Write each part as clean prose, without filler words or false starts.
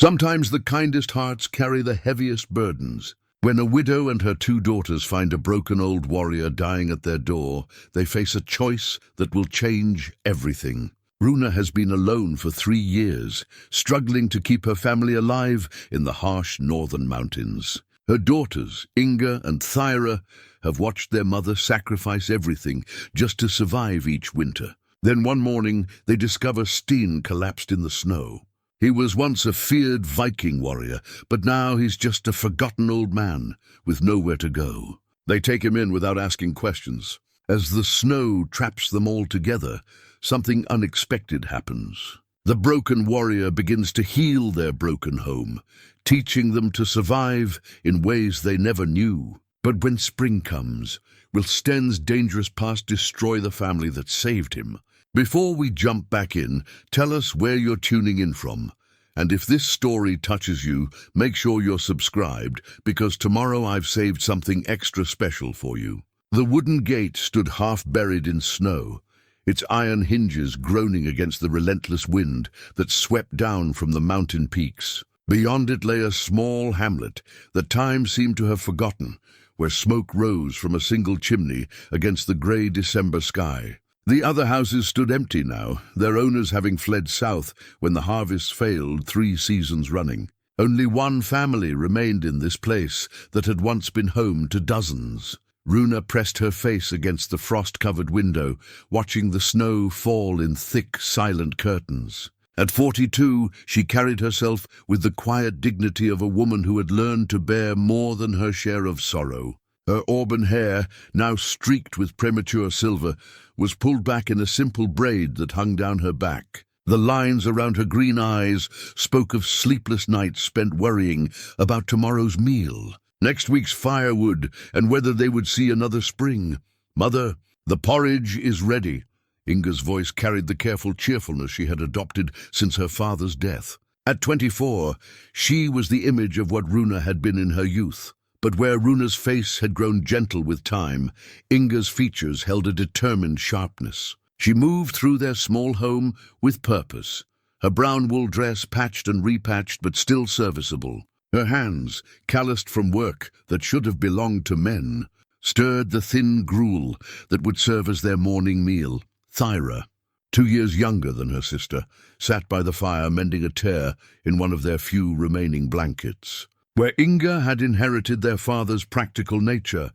Sometimes the kindest hearts carry the heaviest burdens. When a widow and her 2 daughters find a broken old warrior dying at their door, they face a choice that will change everything. Runa has been alone for 3 years, struggling to keep her family alive in the harsh northern mountains. Her daughters, Inga and Thyra, have watched their mother sacrifice everything just to survive each winter. Then one morning, they discover Sten collapsed in the snow. He was once a feared Viking warrior, but now he's just a forgotten old man with nowhere to go. They take him in without asking questions. As the snow traps them all together, something unexpected happens. The broken warrior begins to heal their broken home, teaching them to survive in ways they never knew. But when spring comes, will Sten's dangerous past destroy the family that saved him? Before we jump back in, tell us where you're tuning in from. And if this story touches you, make sure you're subscribed, because tomorrow I've saved something extra special for you. The wooden gate stood half buried in snow, its iron hinges groaning against the relentless wind that swept down from the mountain peaks. Beyond it lay a small hamlet that time seemed to have forgotten, where smoke rose from a single chimney against the grey December sky. The other houses stood empty now, their owners having fled south when the harvest failed 3 seasons running. Only one family remained in this place that had once been home to dozens. Runa pressed her face against the frost-covered window, watching the snow fall in thick, silent curtains. At 42, she carried herself with the quiet dignity of a woman who had learned to bear more than her share of sorrow. Her auburn hair, now streaked with premature silver, was pulled back in a simple braid that hung down her back. The lines around her green eyes spoke of sleepless nights spent worrying about tomorrow's meal, next week's firewood, and whether they would see another spring. "Mother, the porridge is ready." Inga's voice carried the careful cheerfulness she had adopted since her father's death. At 24, she was the image of what Runa had been in her youth. But where Runa's face had grown gentle with time, Inga's features held a determined sharpness. She moved through their small home with purpose, her brown wool dress patched and repatched but still serviceable. Her hands, calloused from work that should have belonged to men, stirred the thin gruel that would serve as their morning meal. Thyra, 2 years younger than her sister, sat by the fire mending a tear in one of their few remaining blankets. Where Inga had inherited their father's practical nature,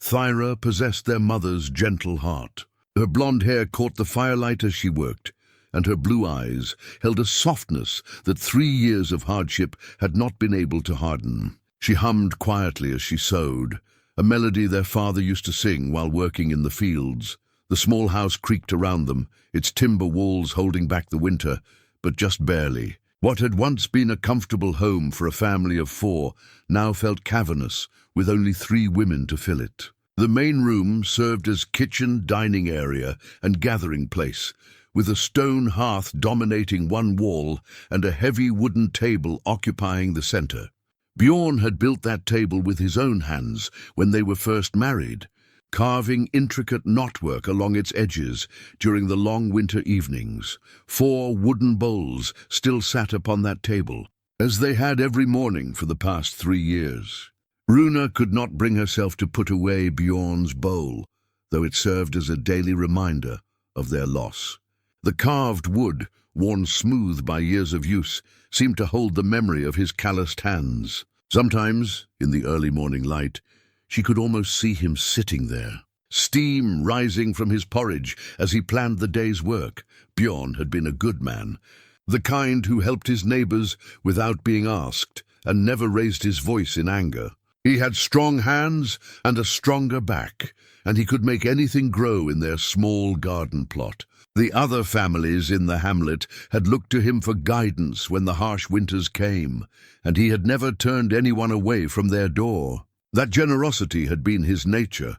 Thyra possessed their mother's gentle heart. Her blonde hair caught the firelight as she worked, and her blue eyes held a softness that 3 years of hardship had not been able to harden. She hummed quietly as she sewed, a melody their father used to sing while working in the fields. The small house creaked around them, its timber walls holding back the winter, but just barely. What had once been a comfortable home for a family of 4 now felt cavernous, with only 3 women to fill it. The main room served as kitchen, dining area, and gathering place, with a stone hearth dominating one wall and a heavy wooden table occupying the center. Bjorn had built that table with his own hands when they were first married, carving intricate knotwork along its edges during the long winter evenings. 4 wooden bowls still sat upon that table, as they had every morning for the past 3 years. Runa could not bring herself to put away Bjorn's bowl, though it served as a daily reminder of their loss. The carved wood, worn smooth by years of use, seemed to hold the memory of his calloused hands. Sometimes, in the early morning light, she could almost see him sitting there, steam rising from his porridge as he planned the day's work. Bjorn had been a good man, the kind who helped his neighbors without being asked and never raised his voice in anger. He had strong hands and a stronger back, and he could make anything grow in their small garden plot. The other families in the hamlet had looked to him for guidance when the harsh winters came, and he had never turned anyone away from their door. That generosity had been his nature,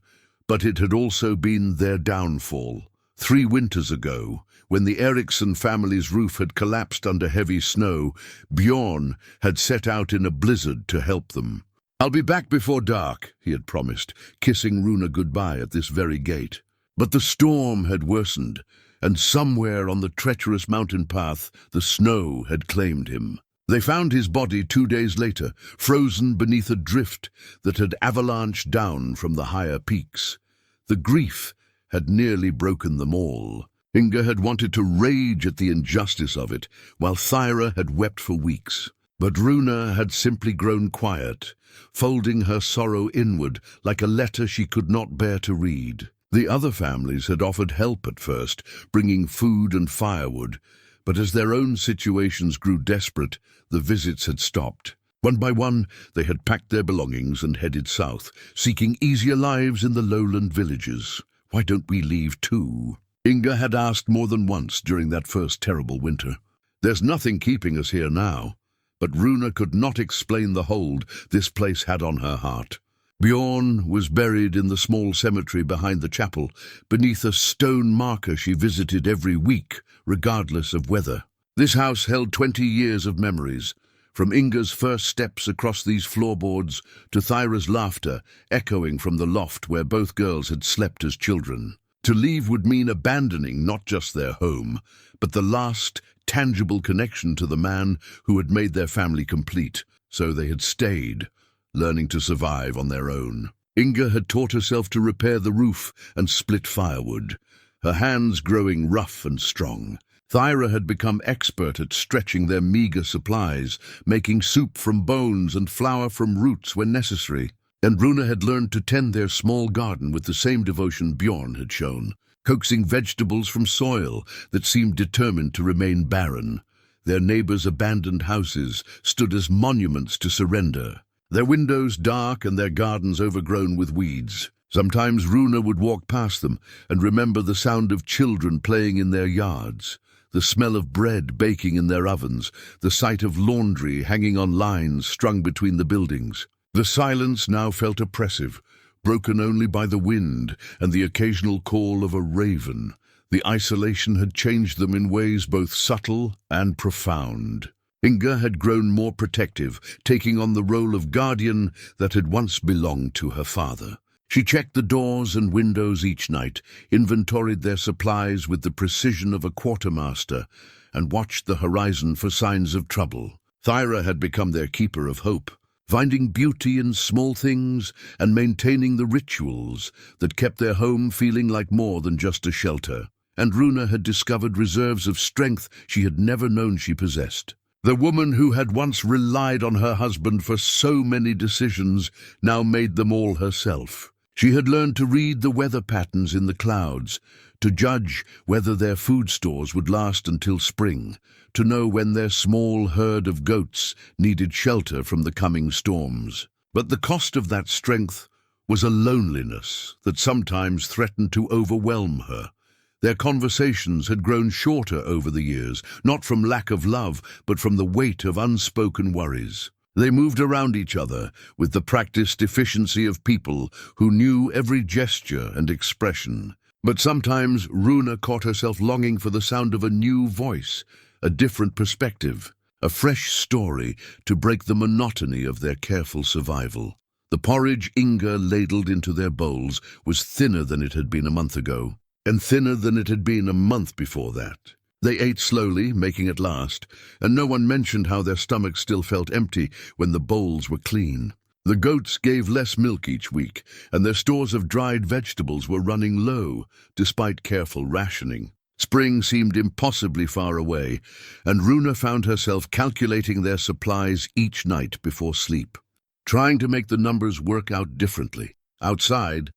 but it had also been their downfall. 3 winters ago, when the Eriksson family's roof had collapsed under heavy snow, Bjorn had set out in a blizzard to help them. "I'll be back before dark," he had promised, kissing Runa goodbye at this very gate. But the storm had worsened, and somewhere on the treacherous mountain path the snow had claimed him. They found his body 2 days later, frozen beneath a drift that had avalanched down from the higher peaks. The grief had nearly broken them all. Inga had wanted to rage at the injustice of it, while Thyra had wept for weeks. But Runa had simply grown quiet, folding her sorrow inward like a letter she could not bear to read. The other families had offered help at first, bringing food and firewood, but as their own situations grew desperate, the visits had stopped. One by one, they had packed their belongings and headed south, seeking easier lives in the lowland villages. "Why don't we leave too?" Inga had asked more than once during that first terrible winter. "There's nothing keeping us here now." But Runa could not explain the hold this place had on her heart. Bjorn was buried in the small cemetery behind the chapel, beneath a stone marker she visited every week, regardless of weather. This house held 20 years of memories, from Inga's first steps across these floorboards to Thyra's laughter echoing from the loft where both girls had slept as children. To leave would mean abandoning not just their home, but the last tangible connection to the man who had made their family complete. So they had stayed, learning to survive on their own. Inga had taught herself to repair the roof and split firewood, her hands growing rough and strong. Thyra had become expert at stretching their meager supplies, making soup from bones and flour from roots when necessary. And Runa had learned to tend their small garden with the same devotion Bjorn had shown, coaxing vegetables from soil that seemed determined to remain barren. Their neighbors' abandoned houses stood as monuments to surrender, their windows dark and their gardens overgrown with weeds. Sometimes Runa would walk past them and remember the sound of children playing in their yards, the smell of bread baking in their ovens, the sight of laundry hanging on lines strung between the buildings. The silence now felt oppressive, broken only by the wind and the occasional call of a raven. The isolation had changed them in ways both subtle and profound. Inga had grown more protective, taking on the role of guardian that had once belonged to her father. She checked the doors and windows each night, inventoried their supplies with the precision of a quartermaster, and watched the horizon for signs of trouble. Thyra had become their keeper of hope, finding beauty in small things and maintaining the rituals that kept their home feeling like more than just a shelter. And Runa had discovered reserves of strength she had never known she possessed. The woman who had once relied on her husband for so many decisions now made them all herself. She had learned to read the weather patterns in the clouds, to judge whether their food stores would last until spring, to know when their small herd of goats needed shelter from the coming storms. But the cost of that strength was a loneliness that sometimes threatened to overwhelm her. Their conversations had grown shorter over the years, not from lack of love, but from the weight of unspoken worries. They moved around each other with the practiced efficiency of people who knew every gesture and expression. But sometimes Runa caught herself longing for the sound of a new voice, a different perspective, a fresh story to break the monotony of their careful survival. The porridge Inga ladled into their bowls was thinner than it had been a month ago, and thinner than it had been a month before that. They ate slowly, making it last, and no one mentioned how their stomachs still felt empty when the bowls were clean. The goats gave less milk each week, and their stores of dried vegetables were running low, despite careful rationing. Spring seemed impossibly far away, and Runa found herself calculating their supplies each night before sleep, trying to make the numbers work out differently. Outside,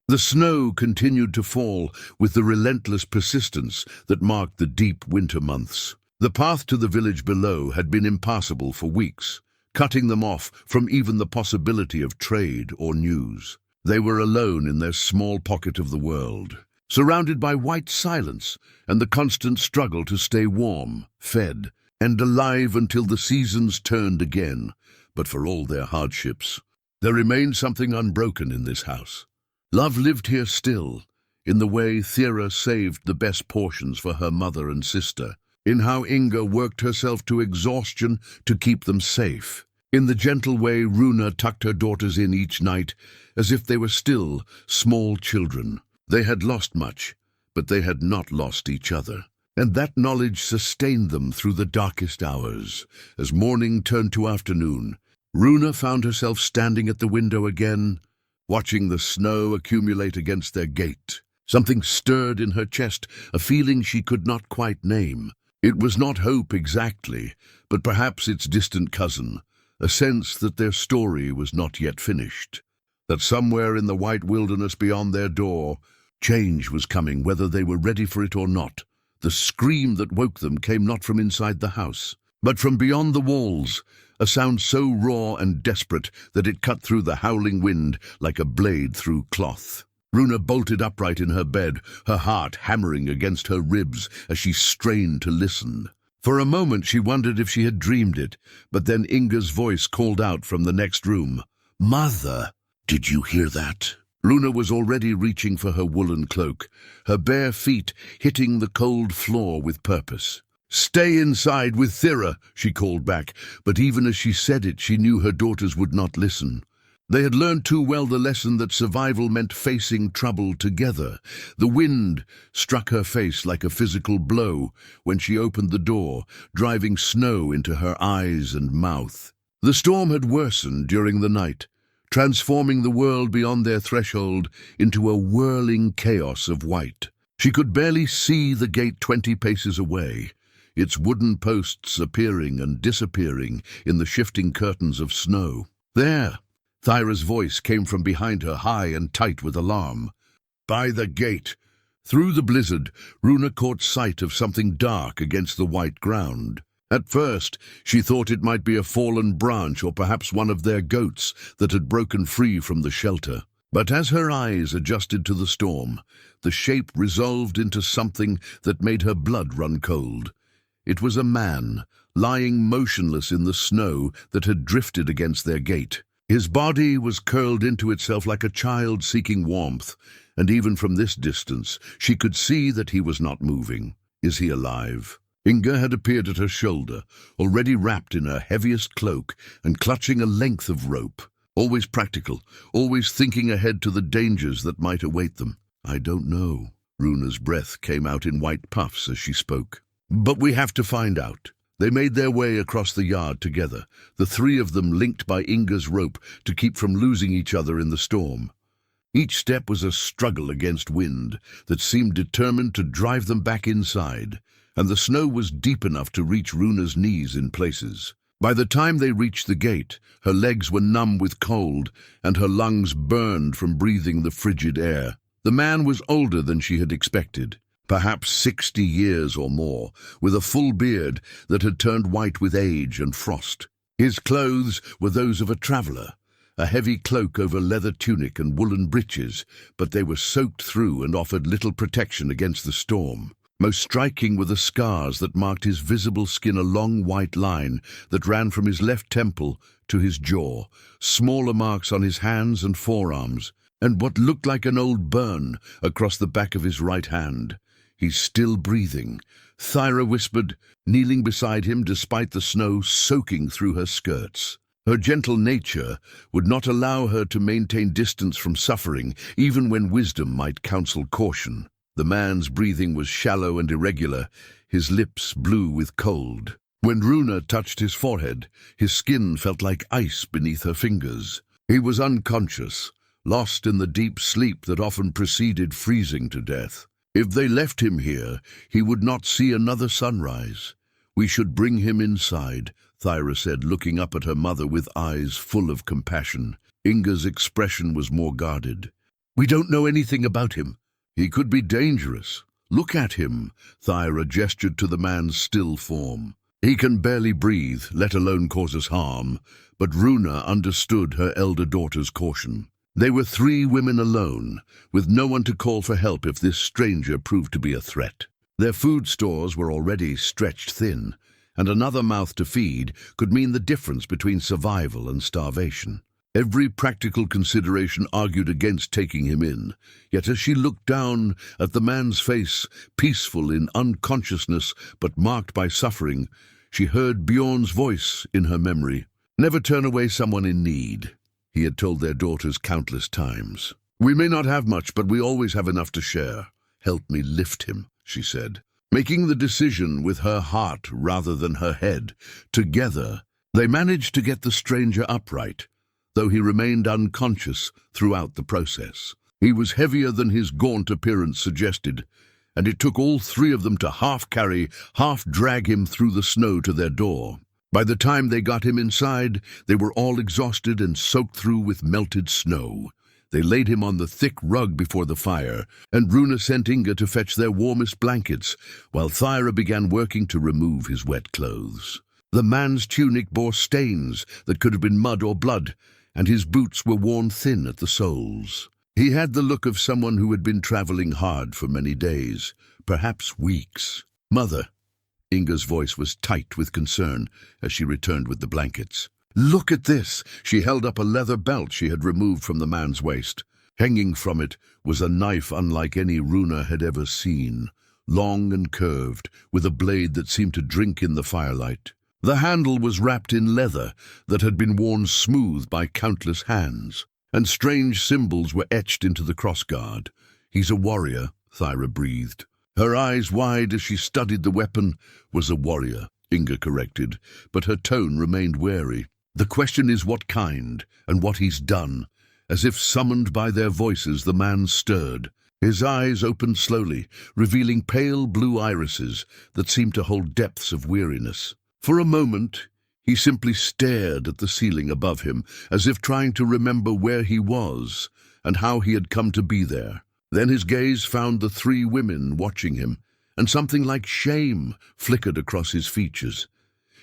the snow continued to fall with the relentless persistence that marked the deep winter months. The path to the village below had been impassable for weeks, cutting them off from even the possibility of trade or news. They were alone in their small pocket of the world, surrounded by white silence and the constant struggle to stay warm, fed, and alive until the seasons turned again. But for all their hardships, there remained something unbroken in this house. Love lived here still, in the way Thyra saved the best portions for her mother and sister, in how Inga worked herself to exhaustion to keep them safe, in the gentle way Runa tucked her daughters in each night, as if they were still small children. They had lost much, but they had not lost each other. And that knowledge sustained them through the darkest hours. As morning turned to afternoon, Runa found herself standing at the window again, watching the snow accumulate against their gate. Something stirred in her chest, a feeling she could not quite name. It was not hope exactly, but perhaps its distant cousin, a sense that their story was not yet finished, that somewhere in the white wilderness beyond their door, change was coming, whether they were ready for it or not. The scream that woke them came not from inside the house, but from beyond the walls, a sound so raw and desperate that it cut through the howling wind like a blade through cloth. Runa bolted upright in her bed, her heart hammering against her ribs as she strained to listen. For a moment she wondered if she had dreamed it, but then Inga's voice called out from the next room, "Mother, did you hear that?" Runa was already reaching for her woolen cloak, her bare feet hitting the cold floor with purpose. "Stay inside with Thyra," she called back, but even as she said it, she knew her daughters would not listen. They had learned too well the lesson that survival meant facing trouble together. The wind struck her face like a physical blow when she opened the door, driving snow into her eyes and mouth. The storm had worsened during the night, transforming the world beyond their threshold into a whirling chaos of white. She could barely see the gate 20 paces away, its wooden posts appearing and disappearing in the shifting curtains of snow. "There!" Thyra's voice came from behind her, high and tight with alarm. "By the gate!" Through the blizzard, Runa caught sight of something dark against the white ground. At first, she thought it might be a fallen branch or perhaps one of their goats that had broken free from the shelter. But as her eyes adjusted to the storm, the shape resolved into something that made her blood run cold. It was a man, lying motionless in the snow that had drifted against their gate. His body was curled into itself like a child seeking warmth, and even from this distance she could see that he was not moving. Is he alive? Inga had appeared at her shoulder, already wrapped in her heaviest cloak and clutching a length of rope. Always practical, always thinking ahead to the dangers that might await them. "I don't know." Runa's breath came out in white puffs as she spoke. "But we have to find out." They made their way across the yard together, the three of them linked by Inga's rope to keep from losing each other in the storm. Each step was a struggle against wind that seemed determined to drive them back inside, and the snow was deep enough to reach Runa's knees in places. By the time they reached the gate, her legs were numb with cold, and her lungs burned from breathing the frigid air. The man was older than she had expected. Perhaps 60 years or more, with a full beard that had turned white with age and frost. His clothes were those of a traveller, a heavy cloak over leather tunic and woolen breeches, but they were soaked through and offered little protection against the storm. Most striking were the scars that marked his visible skin, a long white line that ran from his left temple to his jaw, smaller marks on his hands and forearms, and what looked like an old burn across the back of his right hand. "He's still breathing," Thyra whispered, kneeling beside him despite the snow soaking through her skirts. Her gentle nature would not allow her to maintain distance from suffering, even when wisdom might counsel caution. The man's breathing was shallow and irregular, his lips blue with cold. When Runa touched his forehead, his skin felt like ice beneath her fingers. He was unconscious, lost in the deep sleep that often preceded freezing to death. If they left him here, he would not see another sunrise. "We should bring him inside," Thyra said, looking up at her mother with eyes full of compassion. Inga's expression was more guarded. "We don't know anything about him. He could be dangerous. Look at him," Thyra gestured to the man's still form. "He can barely breathe, let alone cause us harm." But Runa understood her elder daughter's caution. They were 3 women alone, with no one to call for help if this stranger proved to be a threat. Their food stores were already stretched thin, and another mouth to feed could mean the difference between survival and starvation. Every practical consideration argued against taking him in, yet as she looked down at the man's face, peaceful in unconsciousness but marked by suffering, she heard Bjorn's voice in her memory. "Never turn away someone in need," he had told their daughters countless times. "We may not have much, but we always have enough to share. Help me lift him," she said. making the decision with her heart rather than her head. Together, they managed to get the stranger upright, though he remained unconscious throughout the process. He was heavier than his gaunt appearance suggested, and it took all three of them to half-carry, half-drag him through the snow to their door. By the time they got him inside, they were all exhausted and soaked through with melted snow. They laid him on the thick rug before the fire, and Runa sent Inga to fetch their warmest blankets, while Thyra began working to remove his wet clothes. The man's tunic bore stains that could have been mud or blood, and his boots were worn thin at the soles. He had the look of someone who had been traveling hard for many days, perhaps weeks. "Mother," Inga's voice was tight with concern as she returned with the blankets. "Look at this!" She held up a leather belt she had removed from the man's waist. Hanging from it was a knife unlike any Runa had ever seen, long and curved, with a blade that seemed to drink in the firelight. The handle was wrapped in leather that had been worn smooth by countless hands, and strange symbols were etched into the crossguard. "He's a warrior," Thyra breathed. Her eyes wide as she studied the weapon. "Was a warrior," Inga corrected, but her tone remained wary. "The question is what kind, and what he's done." As if summoned by their voices, the man stirred. His eyes opened slowly, revealing pale blue irises that seemed to hold depths of weariness. For a moment, he simply stared at the ceiling above him, as if trying to remember where he was and how he had come to be there. Then his gaze found the three women watching him, and something like shame flickered across his features.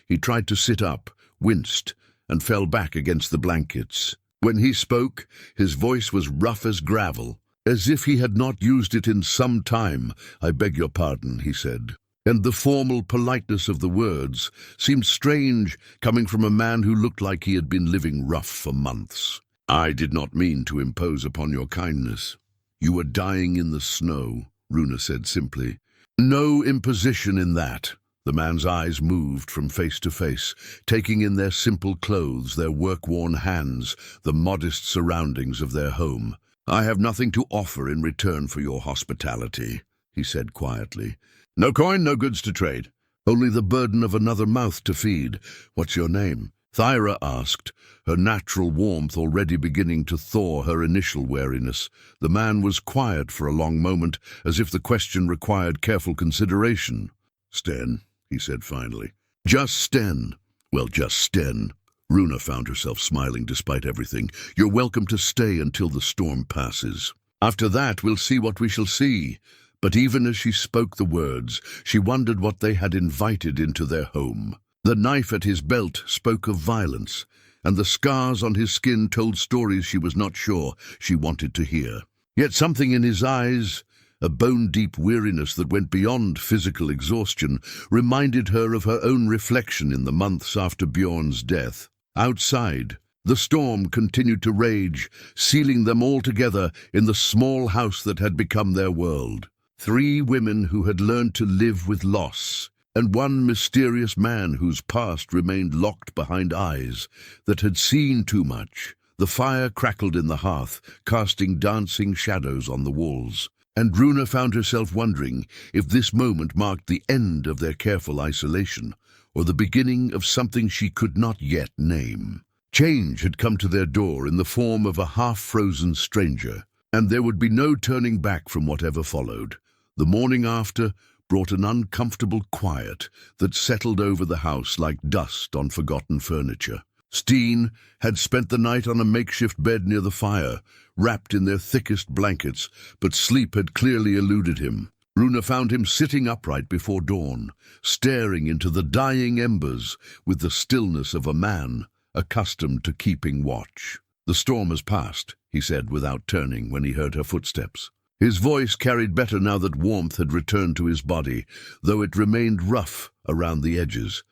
He tried to sit up, winced, and fell back against the blankets. When he spoke, his voice was rough as gravel, as if he had not used it in some time. "I beg your pardon," he said, and the formal politeness of the words seemed strange coming from a man who looked like he had been living rough for months. "I did not mean to impose upon your kindness. You were dying in the snow," Runa said simply. "No imposition in that." The man's eyes moved from face to face, taking in their simple clothes, their work-worn hands, the modest surroundings of their home. "I have nothing to offer in return for your hospitality," he said quietly. "No coin, no goods to trade. Only the burden of another mouth to feed. What's your name?" Thyra asked, her natural warmth already beginning to thaw her initial wariness. The man was quiet for a long moment, as if the question required careful consideration. "Sten," he said finally. "Just Sten." "Well, just Sten." Runa found herself smiling despite everything. "You're welcome to stay until the storm passes. After that, we'll see what we shall see." But even as she spoke the words, she wondered what they had invited into their home. The knife at his belt spoke of violence, and the scars on his skin told stories she was not sure she wanted to hear. Yet something in his eyes, a bone-deep weariness that went beyond physical exhaustion, reminded her of her own reflection in the months after Bjorn's death. Outside, the storm continued to rage, sealing them all together in the small house that had become their world. Three women who had learned to live with loss, and one mysterious man whose past remained locked behind eyes that had seen too much. The fire crackled in the hearth, casting dancing shadows on the walls, and Runa found herself wondering if this moment marked the end of their careful isolation, or the beginning of something she could not yet name. Change had come to their door in the form of a half-frozen stranger, and there would be no turning back from whatever followed. The morning after brought an uncomfortable quiet that settled over the house like dust on forgotten furniture. Sten had spent the night on a makeshift bed near the fire, wrapped in their thickest blankets, but sleep had clearly eluded him. Runa found him sitting upright before dawn, staring into the dying embers with the stillness of a man accustomed to keeping watch. "The storm has passed," he said without turning when he heard her footsteps. His voice carried better now that warmth had returned to his body, though it remained rough around the edges.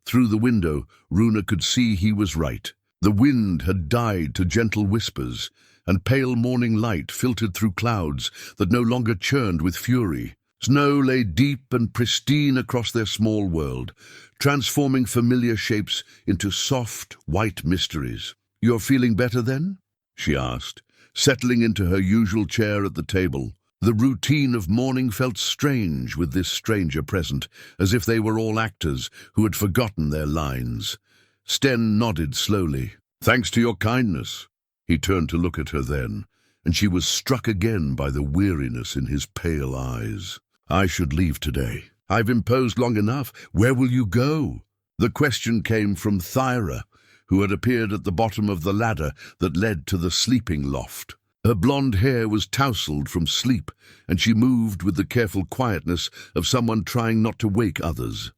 Through the window, Runa could see he was right. The wind had died to gentle whispers, and pale morning light filtered through clouds that no longer churned with fury. Snow lay deep and pristine across their small world, transforming familiar shapes into soft, white mysteries. "You're feeling better then?" she asked, settling into her usual chair at the table. The routine of mourning felt strange with this stranger present, as if they were all actors who had forgotten their lines. Sten nodded slowly. "Thanks to your kindness." He turned to look at her then, and she was struck again by the weariness in his pale eyes. "I should leave today. I've imposed long enough. Where will you go?" The question came from Thyra, who had appeared at the bottom of the ladder that led to the sleeping loft. Her blonde hair was tousled from sleep, and she moved with the careful quietness of someone trying not to wake others.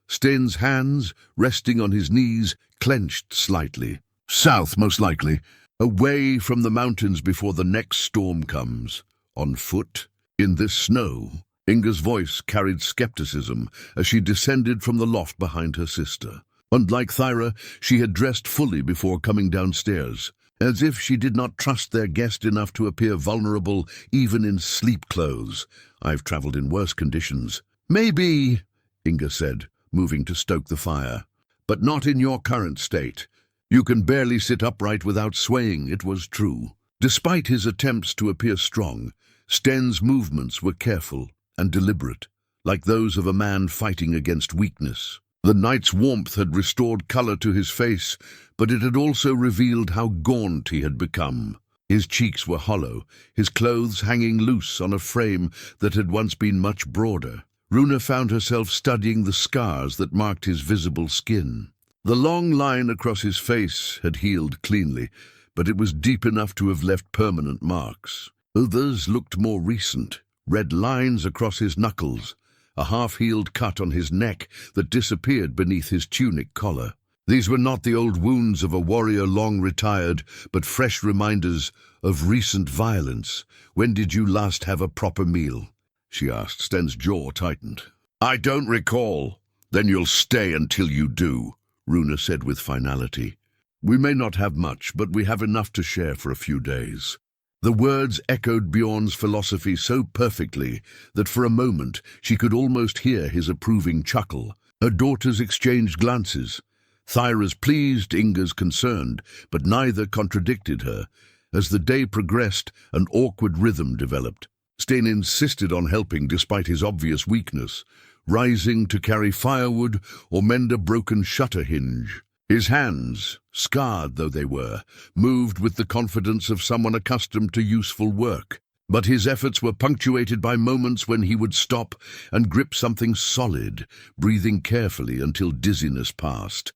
Sten's hands, resting on his knees, clenched slightly. "South, most likely. Away from the mountains before the next storm comes. On foot? In this snow?" Inga's voice carried skepticism as she descended from the loft behind her sister. Unlike Thyra, she had dressed fully before coming downstairs, as if she did not trust their guest enough to appear vulnerable even in sleep clothes. "I've traveled in worse conditions." "Maybe," Inga said, moving to stoke the fire. "But not in your current state. You can barely sit upright without swaying," it was true. Despite his attempts to appear strong, Sten's movements were careful and deliberate, like those of a man fighting against weakness. The night's warmth had restored color to his face, but it had also revealed how gaunt he had become. His cheeks were hollow, his clothes hanging loose on a frame that had once been much broader. Runa found herself studying the scars that marked his visible skin. The long line across his face had healed cleanly, but it was deep enough to have left permanent marks. Others looked more recent. Red lines across his knuckles, a half-healed cut on his neck that disappeared beneath his tunic collar. These were not the old wounds of a warrior long retired, but fresh reminders of recent violence. "When did you last have a proper meal?" she asked. Sten's jaw tightened. "I don't recall." "Then you'll stay until you do," Runa said with finality. "We may not have much, but we have enough to share for a few days." The words echoed Bjorn's philosophy so perfectly that for a moment she could almost hear his approving chuckle. Her daughters exchanged glances. Thyra's pleased, Inga's concerned, but neither contradicted her. As the day progressed, an awkward rhythm developed. Sten insisted on helping despite his obvious weakness, rising to carry firewood or mend a broken shutter hinge. His hands, scarred though they were, moved with the confidence of someone accustomed to useful work. But his efforts were punctuated by moments when he would stop and grip something solid, breathing carefully until dizziness passed.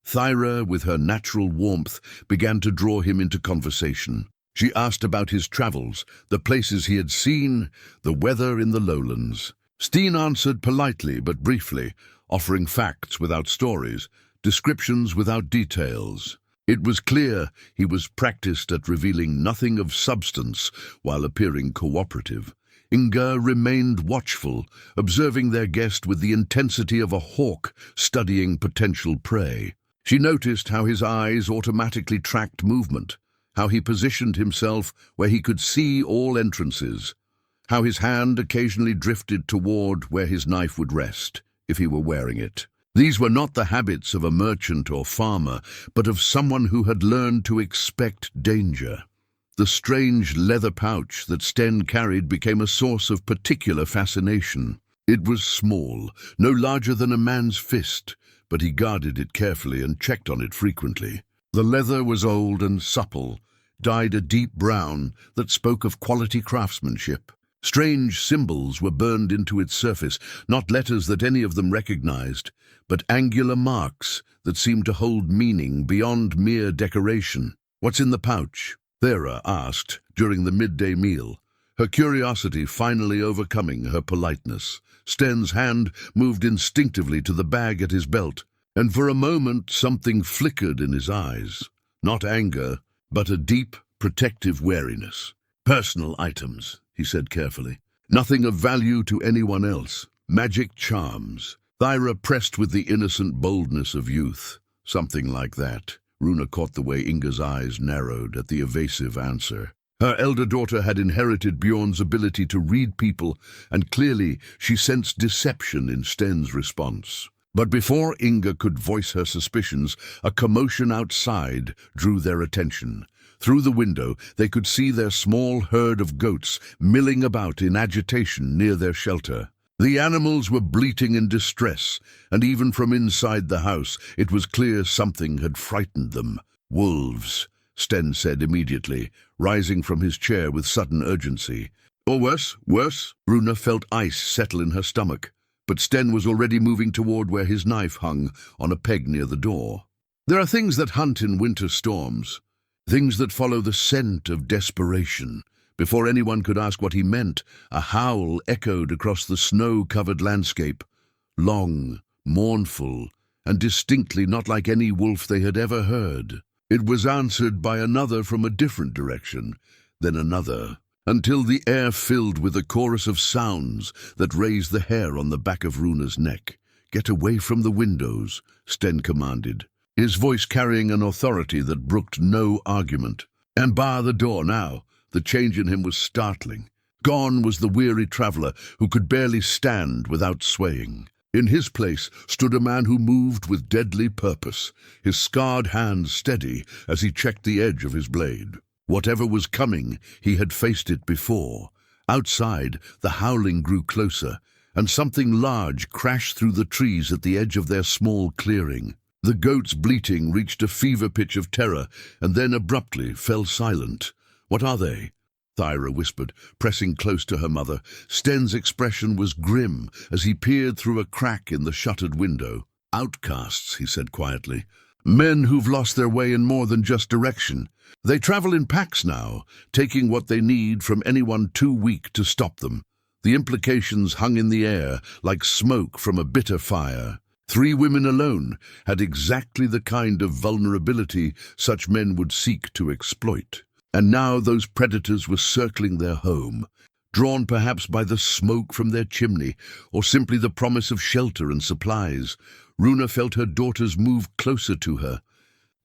Thyra, with her natural warmth, began to draw him into conversation. She asked about his travels, the places he had seen, the weather in the lowlands. Sten answered politely but briefly, offering facts without stories, descriptions without details. It was clear he was practiced at revealing nothing of substance while appearing cooperative. Inga remained watchful, observing their guest with the intensity of a hawk studying potential prey. She noticed how his eyes automatically tracked movement, how he positioned himself where he could see all entrances, how his hand occasionally drifted toward where his knife would rest, if he were wearing it. These were not the habits of a merchant or farmer, but of someone who had learned to expect danger. The strange leather pouch that Sten carried became a source of particular fascination. It was small, no larger than a man's fist, but he guarded it carefully and checked on it frequently. The leather was old and supple, dyed a deep brown that spoke of quality craftsmanship. Strange symbols were burned into its surface, not letters that any of them recognized, but angular marks that seemed to hold meaning beyond mere decoration. "What's in the pouch?" Thyra asked during the midday meal, her curiosity finally overcoming her politeness. Sten's hand moved instinctively to the bag at his belt, and for a moment something flickered in his eyes. Not anger, but a deep, protective wariness. "Personal items," he said carefully. "Nothing of value to anyone else. Magic charms." Thyra pressed with the innocent boldness of youth. "Something like that." Runa caught the way Inga's eyes narrowed at the evasive answer. Her elder daughter had inherited Bjorn's ability to read people, and clearly she sensed deception in Sten's response. But before Inga could voice her suspicions, a commotion outside drew their attention. Through the window, they could see their small herd of goats milling about in agitation near their shelter. The animals were bleating in distress, and even from inside the house, it was clear something had frightened them. "Wolves," Sten said immediately, rising from his chair with sudden urgency. "Or worse, worse." Runa felt ice settle in her stomach, but Sten was already moving toward where his knife hung on a peg near the door. "There are things that hunt in winter storms, things that follow the scent of desperation." Before anyone could ask what he meant, a howl echoed across the snow-covered landscape, long, mournful, and distinctly not like any wolf they had ever heard. It was answered by another from a different direction, then another, until the air filled with a chorus of sounds that raised the hair on the back of Runa's neck. "Get away from the windows," Sten commanded, his voice carrying an authority that brooked no argument. "And bar the door now." The change in him was startling. Gone was the weary traveler who could barely stand without swaying. In his place stood a man who moved with deadly purpose, his scarred hands steady as he checked the edge of his blade. Whatever was coming, he had faced it before. Outside, the howling grew closer, and something large crashed through the trees at the edge of their small clearing. The goats' bleating reached a fever pitch of terror, and then abruptly fell silent. "What are they?" Thyra whispered, pressing close to her mother. Sten's expression was grim as he peered through a crack in the shuttered window. "Outcasts," he said quietly. "Men who've lost their way in more than just direction. They travel in packs now, taking what they need from anyone too weak to stop them." The implications hung in the air like smoke from a bitter fire. 3 women alone had exactly the kind of vulnerability such men would seek to exploit. And now those predators were circling their home, drawn perhaps by the smoke from their chimney, or simply the promise of shelter and supplies. Runa felt her daughters move closer to her,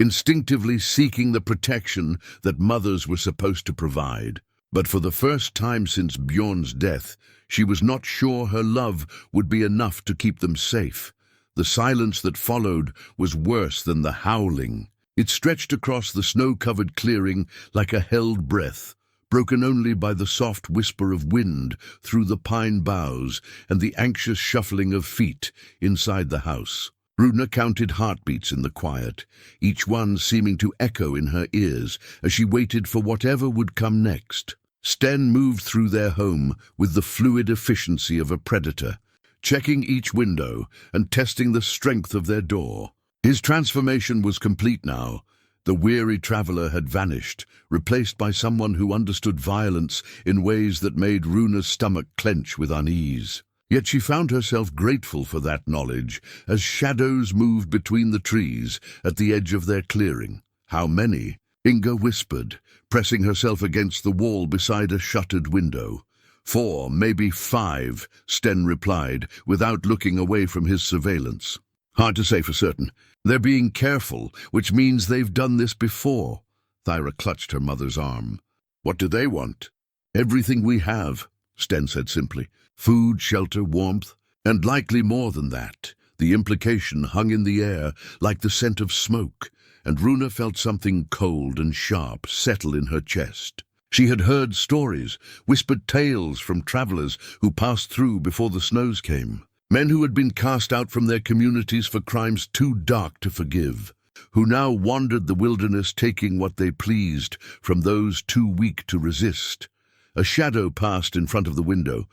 instinctively seeking the protection that mothers were supposed to provide. But for the first time since Bjorn's death, she was not sure her love would be enough to keep them safe. The silence that followed was worse than the howling. It stretched across the snow-covered clearing like a held breath, broken only by the soft whisper of wind through the pine boughs and the anxious shuffling of feet inside the house. Runa counted heartbeats in the quiet, each one seeming to echo in her ears as she waited for whatever would come next. Sten moved through their home with the fluid efficiency of a predator, checking each window and testing the strength of their door. His transformation was complete now. The weary traveler had vanished, replaced by someone who understood violence in ways that made Runa's stomach clench with unease. Yet she found herself grateful for that knowledge as shadows moved between the trees at the edge of their clearing. "How many?" Inga whispered, pressing herself against the wall beside a shuttered window. 4, maybe 5, Sten replied, without looking away from his surveillance. "Hard to say for certain. They're being careful, which means they've done this before." Thyra clutched her mother's arm. "What do they want?" "Everything we have," Sten said simply. "Food, shelter, warmth, and likely more than that." The implication hung in the air like the scent of smoke, and Runa felt something cold and sharp settle in her chest. She had heard stories, whispered tales from travelers who passed through before the snows came. Men who had been cast out from their communities for crimes too dark to forgive, who now wandered the wilderness taking what they pleased from those too weak to resist. A shadow passed in front of the window,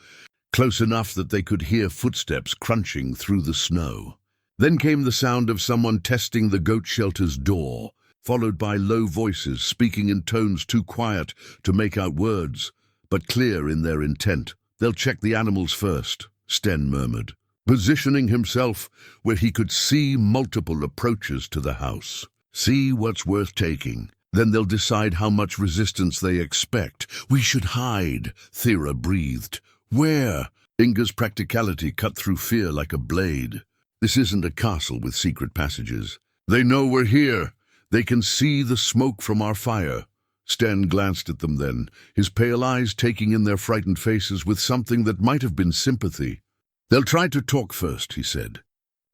close enough that they could hear footsteps crunching through the snow. Then came the sound of someone testing the goat shelter's door, followed by low voices speaking in tones too quiet to make out words, but clear in their intent. "They'll check the animals first," Sten murmured, positioning himself where he could see multiple approaches to the house. "See what's worth taking. Then they'll decide how much resistance they expect." "We should hide," Thyra breathed. "Where?" Inga's practicality cut through fear like a blade. "This isn't a castle with secret passages. They know we're here. They can see the smoke from our fire." Sten glanced at them then, his pale eyes taking in their frightened faces with something that might have been sympathy. "They'll try to talk first," he said.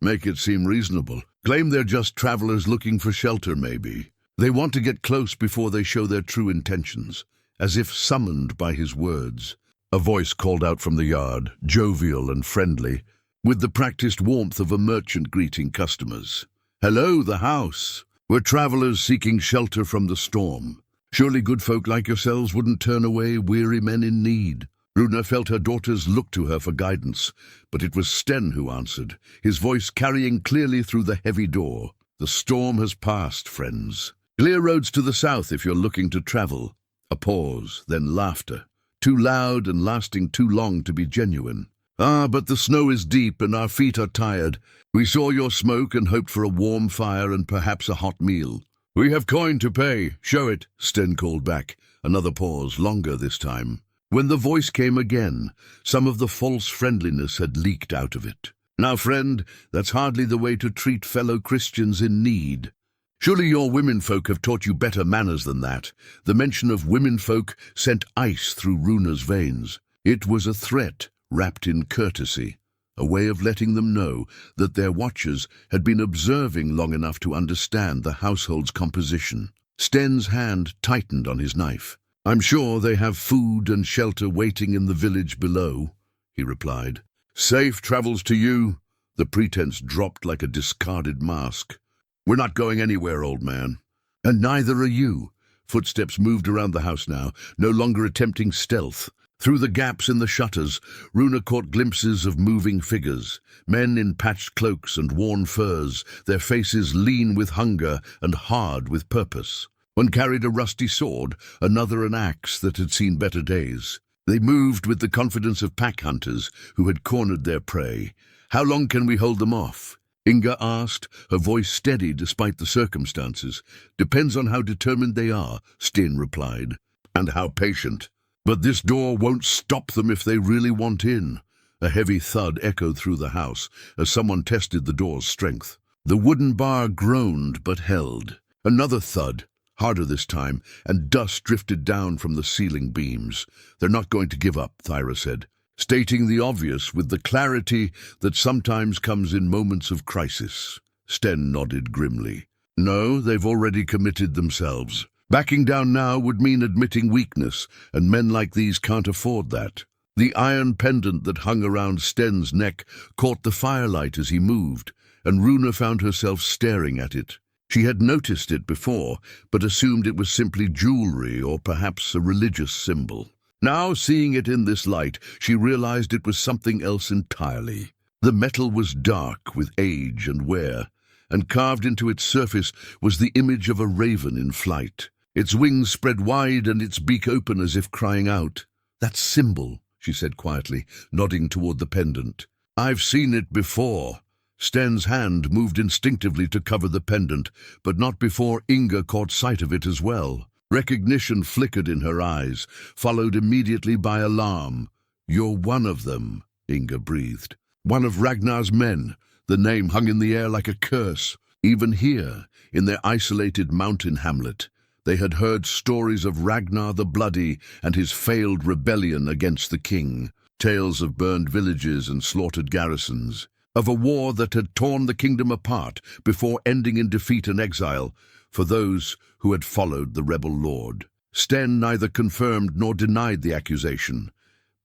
Make it seem reasonable. Claim they're just travelers looking for shelter, maybe. They want to get close before they show their true intentions, as if summoned by his words. A voice called out from the yard, jovial and friendly, with the practiced warmth of a merchant greeting customers. "Hello, the house. We're travelers seeking shelter from the storm. Surely good folk like yourselves wouldn't turn away weary men in need." Runa felt her daughters look to her for guidance, but it was Sten who answered, his voice carrying clearly through the heavy door. "The storm has passed, friends. Clear roads to the south if you're looking to travel." A pause, then laughter, too loud and lasting too long to be genuine. "Ah, but the snow is deep and our feet are tired. We saw your smoke and hoped for a warm fire and perhaps a hot meal." "We have coin to pay. Show it," Sten called back. Another pause, longer this time. When the voice came again, some of the false friendliness had leaked out of it. "Now, friend, that's hardly the way to treat fellow Christians in need. Surely your womenfolk have taught you better manners than that." The mention of womenfolk sent ice through Runa's veins. It was a threat wrapped in courtesy, a way of letting them know that their watchers had been observing long enough to understand the household's composition. Sten's hand tightened on his knife. "I'm sure they have food and shelter waiting in the village below," he replied. "Safe travels to you." The pretense dropped like a discarded mask. "We're not going anywhere, old man." "And neither are you." Footsteps moved around the house now, no longer attempting stealth. Through the gaps in the shutters, Runa caught glimpses of moving figures, men in patched cloaks and worn furs, their faces lean with hunger and hard with purpose. One carried a rusty sword, another an axe that had seen better days. They moved with the confidence of pack hunters who had cornered their prey. "How long can we hold them off?" Inga asked, her voice steady despite the circumstances. "Depends on how determined they are," Sten replied. "And how patient. But this door won't stop them if they really want in." A heavy thud echoed through the house as someone tested the door's strength. The wooden bar groaned but held. Another thud, harder this time, and dust drifted down from the ceiling beams. "They're not going to give up," Thyra said, stating the obvious with the clarity that sometimes comes in moments of crisis. Sten nodded grimly. "No, they've already committed themselves. Backing down now would mean admitting weakness, and men like these can't afford that." The iron pendant that hung around Sten's neck caught the firelight as he moved, and Runa found herself staring at it. She had noticed it before, but assumed it was simply jewelry or perhaps a religious symbol. Now, seeing it in this light, she realized it was something else entirely. The metal was dark with age and wear, and carved into its surface was the image of a raven in flight. Its wings spread wide and its beak open as if crying out. "That symbol," she said quietly, nodding toward the pendant. "I've seen it before." Sten's hand moved instinctively to cover the pendant, but not before Inga caught sight of it as well. Recognition flickered in her eyes, followed immediately by alarm. "You're one of them," Inga breathed. "One of Ragnar's men." The name hung in the air like a curse. Even here, in their isolated mountain hamlet, they had heard stories of Ragnar the Bloody and his failed rebellion against the king, tales of burned villages and slaughtered garrisons, of a war that had torn the kingdom apart before ending in defeat and exile for those who had followed the rebel lord. Sten neither confirmed nor denied the accusation,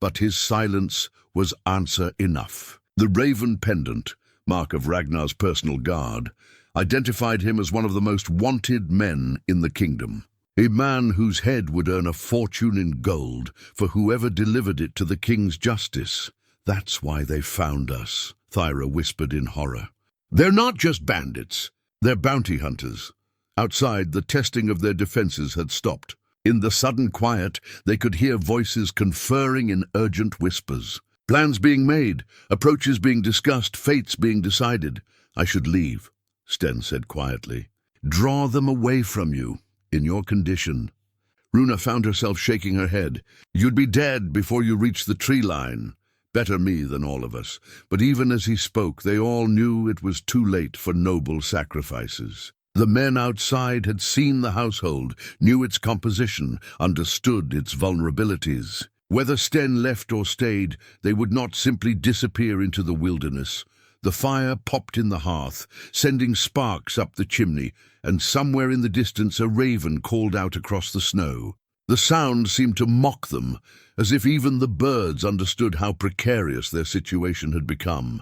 but his silence was answer enough. The raven pendant, mark of Ragnar's personal guard, identified him as one of the most wanted men in the kingdom. A man whose head would earn a fortune in gold for whoever delivered it to the king's justice. "That's why they found us," Thyra whispered in horror. "They're not just bandits, they're bounty hunters." Outside, the testing of their defenses had stopped. In the sudden quiet, they could hear voices conferring in urgent whispers. Plans being made, approaches being discussed, fates being decided. "I should leave," Sten said quietly. "Draw them away from you, in your condition." Runa found herself shaking her head. "You'd be dead before you reached the tree line. Better me than all of us." But even as he spoke, they all knew it was too late for noble sacrifices. The men outside had seen the household, knew its composition, understood its vulnerabilities. Whether Sten left or stayed, they would not simply disappear into the wilderness. The fire popped in the hearth, sending sparks up the chimney, and somewhere in the distance a raven called out across the snow. The sound seemed to mock them, as if even the birds understood how precarious their situation had become.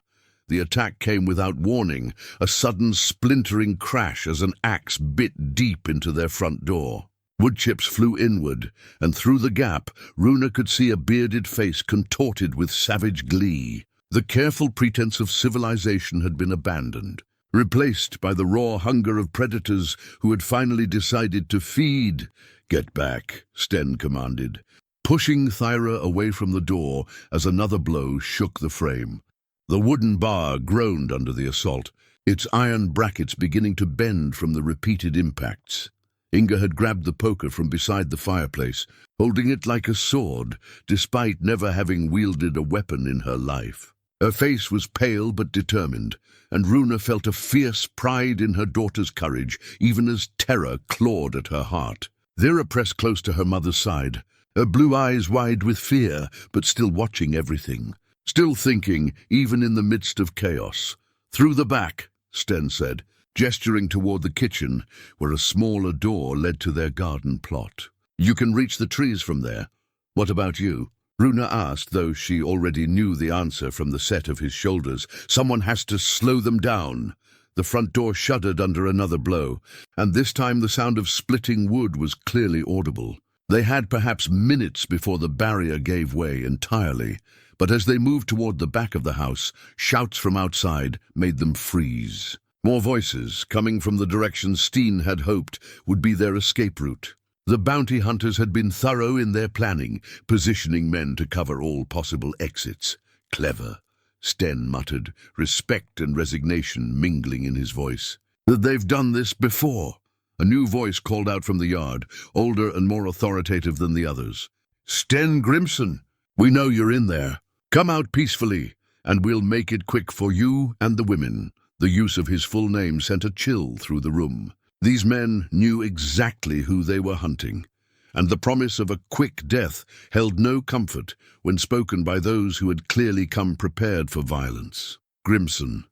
The attack came without warning, a sudden splintering crash as an axe bit deep into their front door. Wood chips flew inward, and through the gap, Runa could see a bearded face contorted with savage glee. The careful pretense of civilization had been abandoned, replaced by the raw hunger of predators who had finally decided to feed. "Get back," Sten commanded, pushing Thyra away from the door as another blow shook the frame. The wooden bar groaned under the assault, its iron brackets beginning to bend from the repeated impacts. Inga had grabbed the poker from beside the fireplace, holding it like a sword, despite never having wielded a weapon in her life. Her face was pale but determined, and Runa felt a fierce pride in her daughter's courage, even as terror clawed at her heart. Thyra pressed close to her mother's side, her blue eyes wide with fear, but still watching everything. Still thinking, even in the midst of chaos. "Through the back," Sten said, gesturing toward the kitchen, where a smaller door led to their garden plot. "You can reach the trees from there. What about you?" Runa asked, though she already knew the answer from the set of his shoulders. "Someone has to slow them down." The front door shuddered under another blow, and this time the sound of splitting wood was clearly audible. They had perhaps minutes before the barrier gave way entirely, but as they moved toward the back of the house, shouts from outside made them freeze. More voices, coming from the direction Sten had hoped would be their escape route. The bounty hunters had been thorough in their planning, positioning men to cover all possible exits. "Clever," Sten muttered, respect and resignation mingling in his voice. "They've done this before." A new voice called out from the yard, older and more authoritative than the others. "Sten Grimson, we know you're in there. Come out peacefully, and we'll make it quick for you and the women." The use of his full name sent a chill through the room. These men knew exactly who they were hunting, and the promise of a quick death held no comfort when spoken by those who had clearly come prepared for violence. "Grimson,"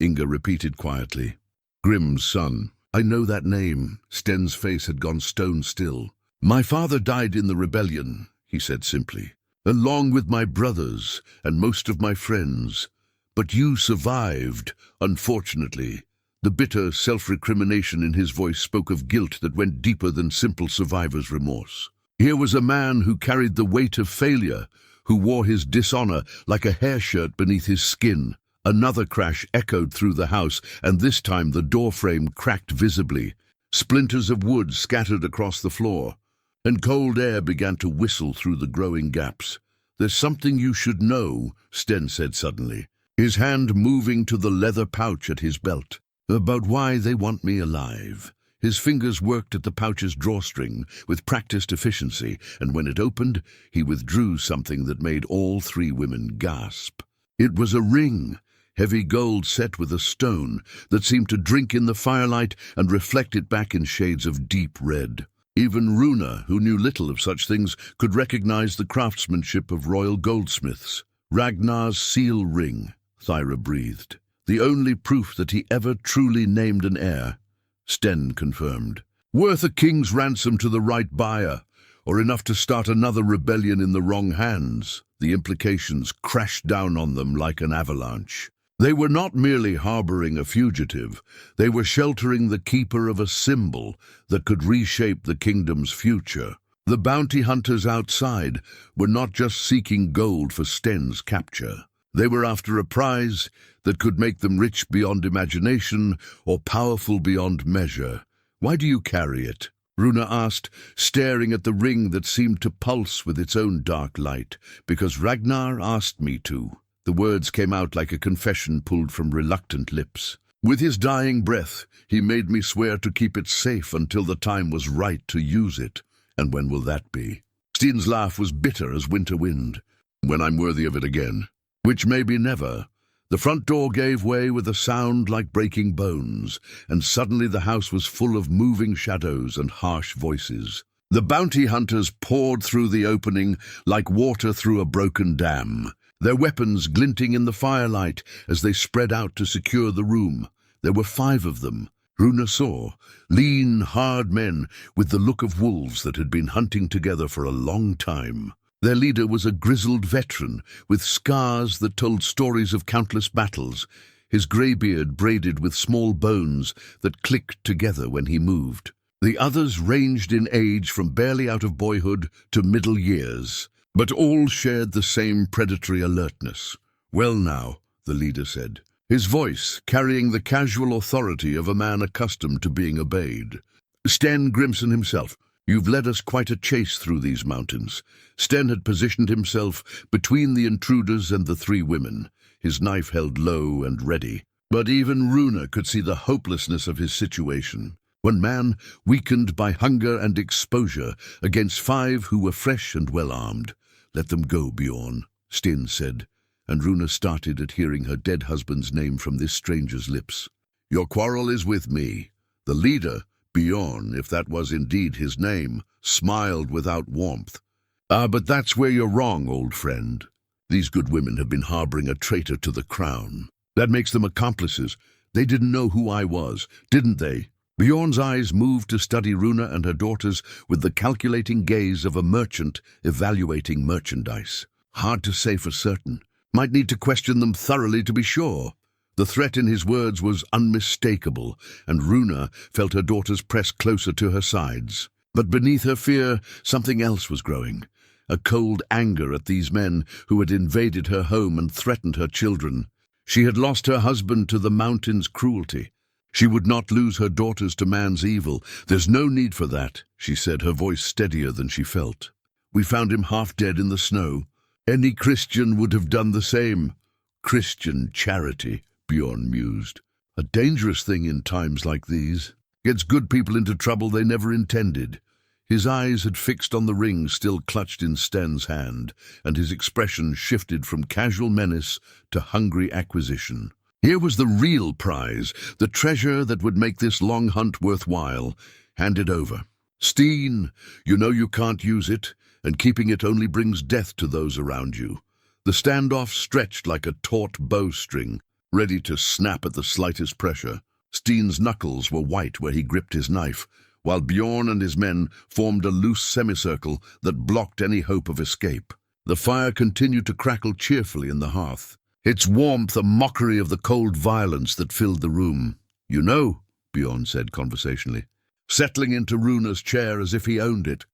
Inga repeated quietly. "Grim's son. I know that name." Sten's face had gone stone still. "My father died in the rebellion," he said simply, "along with my brothers and most of my friends. But you survived, unfortunately." The bitter self-recrimination in his voice spoke of guilt that went deeper than simple survivor's remorse. Here was a man who carried the weight of failure, who wore his dishonor like a hair shirt beneath his skin. Another crash echoed through the house, and this time the doorframe cracked visibly. Splinters of wood scattered across the floor, and cold air began to whistle through the growing gaps. "There's something you should know," Sten said suddenly, his hand moving to the leather pouch at his belt. "About why they want me alive." His fingers worked at the pouch's drawstring with practiced efficiency, and when it opened, he withdrew something that made all three women gasp. It was a ring, heavy gold set with a stone, that seemed to drink in the firelight and reflect it back in shades of deep red. Even Runa, who knew little of such things, could recognize the craftsmanship of royal goldsmiths. "Ragnar's seal ring," Thyra breathed. "The only proof that he ever truly named an heir," Sten confirmed. "Worth a king's ransom to the right buyer, or enough to start another rebellion in the wrong hands." The implications crashed down on them like an avalanche. They were not merely harboring a fugitive, they were sheltering the keeper of a symbol that could reshape the kingdom's future. The bounty hunters outside were not just seeking gold for Sten's capture. They were after a prize that could make them rich beyond imagination or powerful beyond measure. "Why do you carry it?" Runa asked, staring at the ring that seemed to pulse with its own dark light. "Because Ragnar asked me to." The words came out like a confession pulled from reluctant lips. "With his dying breath, he made me swear to keep it safe until the time was right to use it. And when will that be?" Sten's laugh was bitter as winter wind. "When I'm worthy of it again. Which may be never." The front door gave way with a sound like breaking bones, and suddenly the house was full of moving shadows and harsh voices. The bounty hunters poured through the opening like water through a broken dam. their weapons glinting in the firelight as they spread out to secure the room. There were 5 of them, Runa saw, lean, hard men with the look of wolves that had been hunting together for a long time. Their leader was a grizzled veteran with scars that told stories of countless battles, his grey beard braided with small bones that clicked together when he moved. The others ranged in age from barely out of boyhood to middle years, but all shared the same predatory alertness. "Well now," the leader said, his voice carrying the casual authority of a man accustomed to being obeyed. "Sten Grimson himself, you've led us quite a chase through these mountains." Sten had positioned himself between the intruders and the 3 women, his knife held low and ready. But even Runa could see the hopelessness of his situation. One man, weakened by hunger and exposure, against 5 who were fresh and well-armed. "Let them go, Bjorn," Sten said, and Runa started at hearing her dead husband's name from this stranger's lips. "Your quarrel is with me." The leader, Bjorn, if that was indeed his name, smiled without warmth. But that's where you're wrong, old friend. These good women have been harboring a traitor to the crown. That makes them accomplices. They didn't know who I was, didn't they?" Bjorn's eyes moved to study Runa and her daughters with the calculating gaze of a merchant evaluating merchandise. "Hard to say for certain. Might need to question them thoroughly to be sure." The threat in his words was unmistakable, and Runa felt her daughters press closer to her sides. But beneath her fear, something else was growing. A cold anger at these men who had invaded her home and threatened her children. She had lost her husband to the mountain's cruelty. She would not lose her daughters to man's evil. "There's no need for that," she said, her voice steadier than she felt. "We found him half dead in the snow. Any Christian would have done the same." "Christian charity," Bjorn mused. "A dangerous thing in times like these. Gets good people into trouble they never intended." His eyes had fixed on the ring still clutched in Sten's hand, and his expression shifted from casual menace to hungry acquisition. Here was the real prize, the treasure that would make this long hunt worthwhile. "Hand it over." "Steen, you know you can't use it, and keeping it only brings death to those around you." The standoff stretched like a taut bowstring, ready to snap at the slightest pressure. Steen's knuckles were white where he gripped his knife, while Bjorn and his men formed a loose semicircle that blocked any hope of escape. The fire continued to crackle cheerfully in the hearth, its warmth a mockery of the cold violence that filled the room. "You know," Bjorn said conversationally, settling into Runa's chair as if he owned it,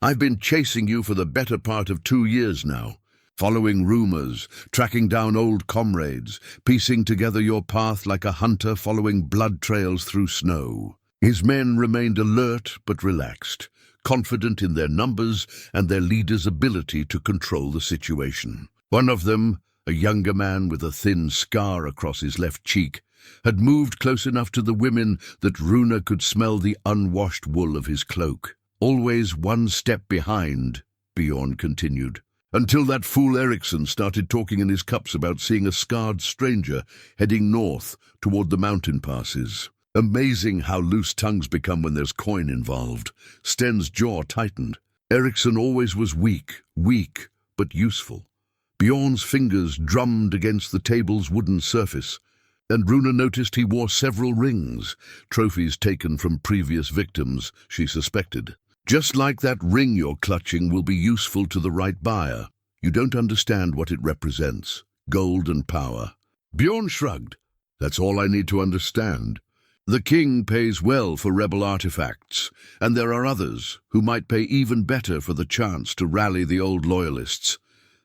"I've been chasing you for the better part of 2 years now, following rumors, tracking down old comrades, piecing together your path like a hunter following blood trails through snow." His men remained alert but relaxed, confident in their numbers and their leader's ability to control the situation. One of them, a younger man with a thin scar across his left cheek, had moved close enough to the women that Runa could smell the unwashed wool of his cloak. "Always one step behind," Bjorn continued, "until that fool Eriksson started talking in his cups about seeing a scarred stranger heading north toward the mountain passes." Amazing how loose tongues become when there's coin involved. Sten's jaw tightened. Eriksson always was weak, but useful. Bjorn's fingers drummed against the table's wooden surface, and Runa noticed he wore several rings, trophies taken from previous victims, she suspected. "Just like that ring you're clutching will be useful to the right buyer. You don't understand what it represents. Gold and power." Bjorn shrugged. "That's all I need to understand. The king pays well for rebel artifacts, and there are others who might pay even better for the chance to rally the old loyalists."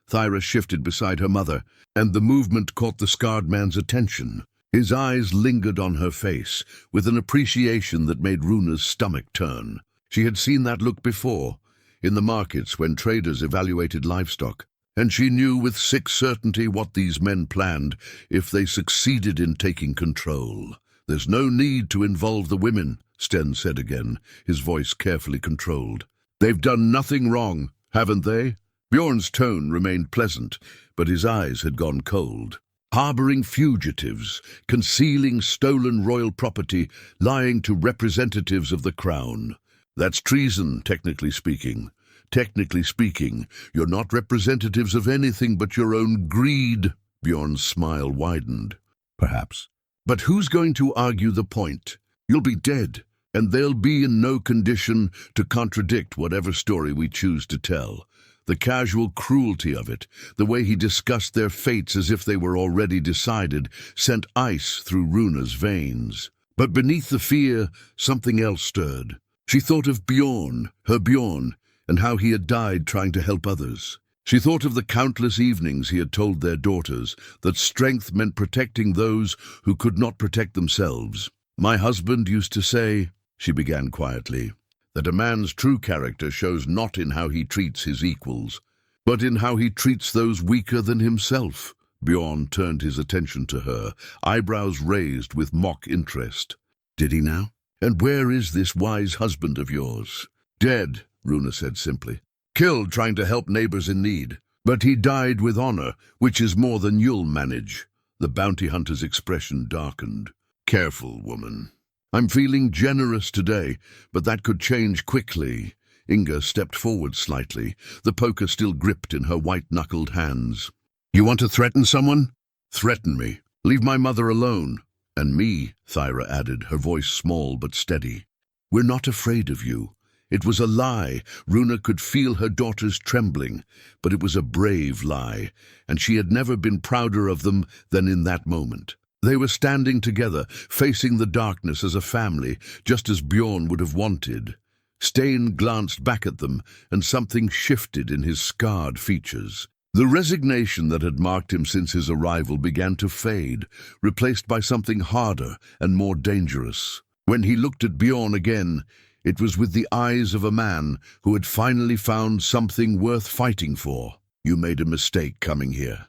Thyra shifted beside her mother, and the movement caught the scarred man's attention. His eyes lingered on her face, with an appreciation that made Runa's stomach turn. She had seen that look before, in the markets when traders evaluated livestock, and she knew with sick certainty what these men planned if they succeeded in taking control. "There's no need to involve the women," Sten said again, his voice carefully controlled. "They've done nothing wrong, haven't they?" Bjorn's tone remained pleasant, but his eyes had gone cold. "Harboring fugitives, concealing stolen royal property, lying to representatives of the crown. That's treason, technically speaking. Technically speaking, you're not representatives of anything but your own greed. Bjorn's smile widened. Perhaps. But who's going to argue the point? You'll be dead, and they'll be in no condition to contradict whatever story we choose to tell. The casual cruelty of it, the way he discussed their fates as if they were already decided, sent ice through Runa's veins. But beneath the fear, something else stirred. She thought of Bjorn, her Bjorn, and how he had died trying to help others. She thought of the countless evenings he had told their daughters that strength meant protecting those who could not protect themselves. "My husband used to say," she began quietly, "that a man's true character shows not in how he treats his equals, but in how he treats those weaker than himself." Bjorn turned his attention to her, eyebrows raised with mock interest. "Did he now? And where is this wise husband of yours?" "Dead," Runa said simply. "Killed trying to help neighbors in need. But he died with honor, which is more than you'll manage." The bounty hunter's expression darkened. "Careful, woman. I'm feeling generous today, but that could change quickly." Inga stepped forward slightly, the poker still gripped in her white-knuckled hands. "You want to threaten someone? Threaten me. Leave my mother alone." "And me," Thyra added, her voice small but steady. "We're not afraid of you." It was a lie. Runa could feel her daughters trembling, but it was a brave lie, and she had never been prouder of them than in that moment. They were standing together, facing the darkness as a family, just as Bjorn would have wanted. Sten glanced back at them, and something shifted in his scarred features. The resignation that had marked him since his arrival began to fade, replaced by something harder and more dangerous. When he looked at Bjorn again, it was with the eyes of a man who had finally found something worth fighting for. "You made a mistake coming here,"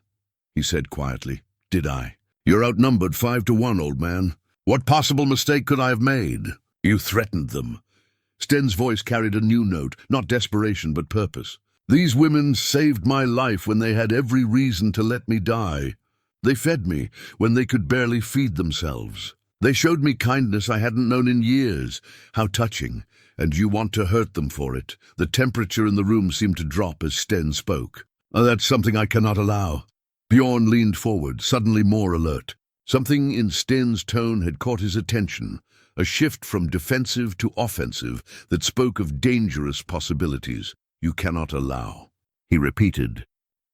he said quietly. "Did I?" "You're outnumbered 5-1, old man. What possible mistake could I have made?" "You threatened them." Sten's voice carried a new note, not desperation but purpose. "These women saved my life when they had every reason to let me die. They fed me when they could barely feed themselves. They showed me kindness I hadn't known in years. How touching. And you want to hurt them for it." The temperature in the room seemed to drop as Sten spoke. "That's something I cannot allow." Bjorn leaned forward, suddenly more alert. Something in Sten's tone had caught his attention, a shift from defensive to offensive that spoke of dangerous possibilities. "You cannot allow," he repeated.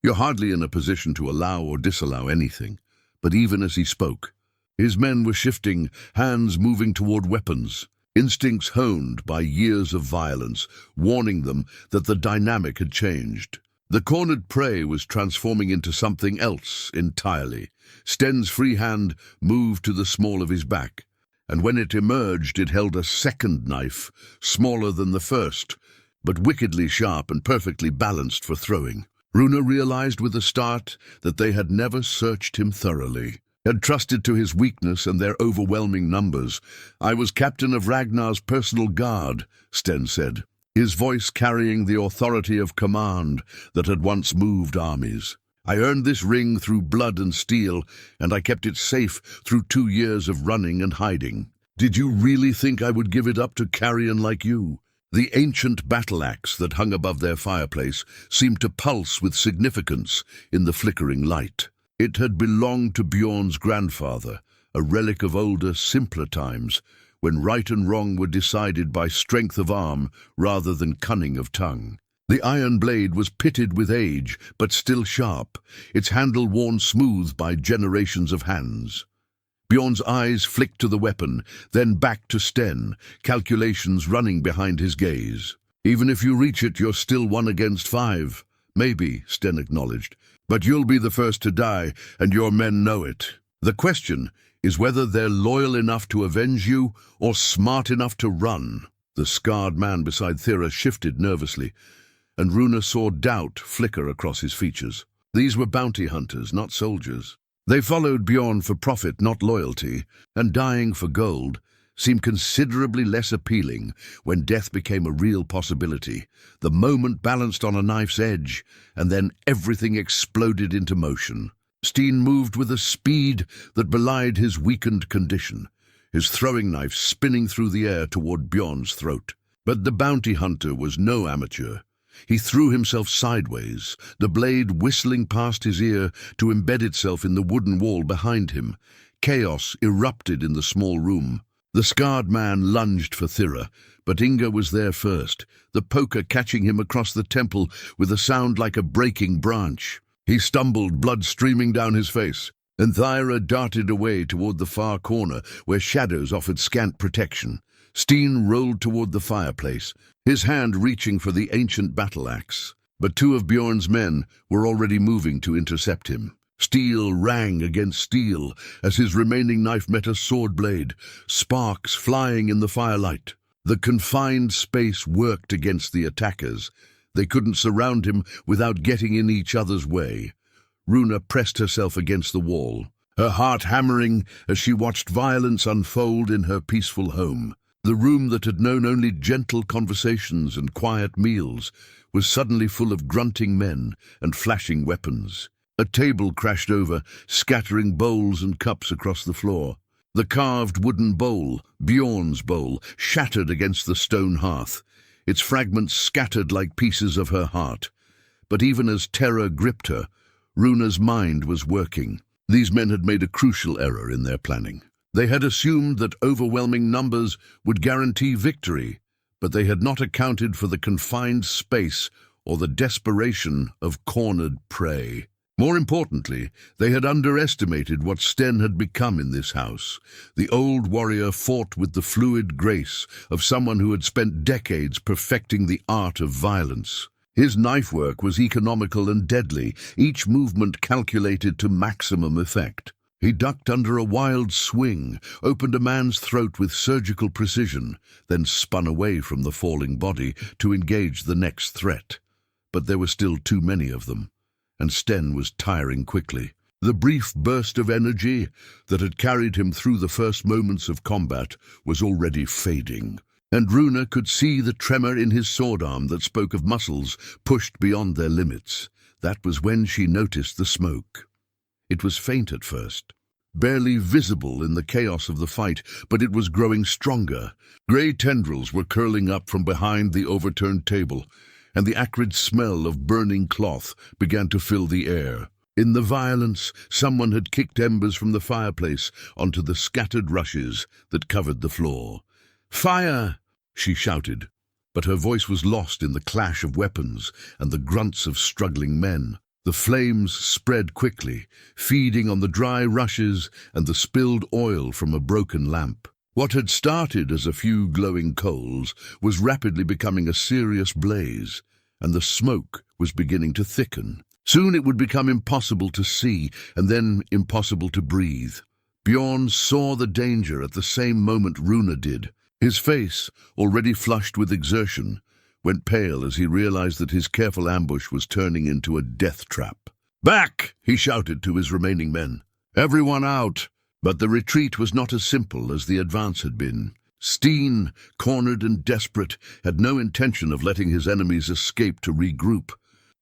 "You're hardly in a position to allow or disallow anything." But even as he spoke, his men were shifting, hands moving toward weapons, instincts honed by years of violence, warning them that the dynamic had changed. The cornered prey was transforming into something else entirely. Sten's free hand moved to the small of his back, and when it emerged it held a second knife, smaller than the first, but wickedly sharp and perfectly balanced for throwing. Runa realized with a start that they had never searched him thoroughly, had trusted to his weakness and their overwhelming numbers. "I was captain of Ragnar's personal guard," Sten said, his voice carrying the authority of command that had once moved armies. "I earned this ring through blood and steel, and I kept it safe through 2 years of running and hiding. Did you really think I would give it up to carrion like you?" The ancient battle axe that hung above their fireplace seemed to pulse with significance in the flickering light. It had belonged to Bjorn's grandfather, a relic of older, simpler times, when right and wrong were decided by strength of arm rather than cunning of tongue. The iron blade was pitted with age, but still sharp, its handle worn smooth by generations of hands. Bjorn's eyes flicked to the weapon, then back to Sten, calculations running behind his gaze. "Even if you reach it, you're still 1 against 5. "Maybe," Sten acknowledged, "but you'll be the first to die, and your men know it. The question is whether they're loyal enough to avenge you or smart enough to run." The scarred man beside Thyra shifted nervously, and Runa saw doubt flicker across his features. These were bounty hunters, not soldiers. They followed Bjorn for profit, not loyalty, and dying for gold seemed considerably less appealing when death became a real possibility. The moment balanced on a knife's edge, and then everything exploded into motion. Sten moved with a speed that belied his weakened condition, his throwing knife spinning through the air toward Bjorn's throat. But the bounty hunter was no amateur. He threw himself sideways, the blade whistling past his ear to embed itself in the wooden wall behind him. Chaos erupted in the small room. The scarred man lunged for Thyra, but Inga was there first, the poker catching him across the temple with a sound like a breaking branch. He stumbled, blood streaming down his face, and Thyra darted away toward the far corner where shadows offered scant protection. Sten rolled toward the fireplace, his hand reaching for the ancient battle-axe. But two of Bjorn's men were already moving to intercept him. Steel rang against steel as his remaining knife met a sword blade, sparks flying in the firelight. The confined space worked against the attackers. They couldn't surround him without getting in each other's way. Runa pressed herself against the wall, her heart hammering as she watched violence unfold in her peaceful home. The room that had known only gentle conversations and quiet meals was suddenly full of grunting men and flashing weapons. A table crashed over, scattering bowls and cups across the floor. The carved wooden bowl, Bjorn's bowl, shattered against the stone hearth, its fragments scattered like pieces of her heart. But even as terror gripped her, Runa's mind was working. These men had made a crucial error in their planning. They had assumed that overwhelming numbers would guarantee victory, but they had not accounted for the confined space or the desperation of cornered prey. More importantly, they had underestimated what Sten had become in this house. The old warrior fought with the fluid grace of someone who had spent decades perfecting the art of violence. His knife work was economical and deadly, each movement calculated to maximum effect. He ducked under a wild swing, opened a man's throat with surgical precision, then spun away from the falling body to engage the next threat. But there were still too many of them, and Sten was tiring quickly. The brief burst of energy that had carried him through the first moments of combat was already fading, and Runa could see the tremor in his sword arm that spoke of muscles pushed beyond their limits. That was when she noticed the smoke. It was faint at first, barely visible in the chaos of the fight, but it was growing stronger. Grey tendrils were curling up from behind the overturned table, and the acrid smell of burning cloth began to fill the air. In the violence, someone had kicked embers from the fireplace onto the scattered rushes that covered the floor. "Fire!" she shouted, but her voice was lost in the clash of weapons and the grunts of struggling men. The flames spread quickly, feeding on the dry rushes and the spilled oil from a broken lamp. What had started as a few glowing coals was rapidly becoming a serious blaze, and the smoke was beginning to thicken. Soon it would become impossible to see, and then impossible to breathe. Bjorn saw the danger at the same moment Runa did. His face, already flushed with exertion, went pale as he realized that his careful ambush was turning into a death trap. "Back!" he shouted to his remaining men. "Everyone out!" But the retreat was not as simple as the advance had been. Sten, cornered and desperate, had no intention of letting his enemies escape to regroup.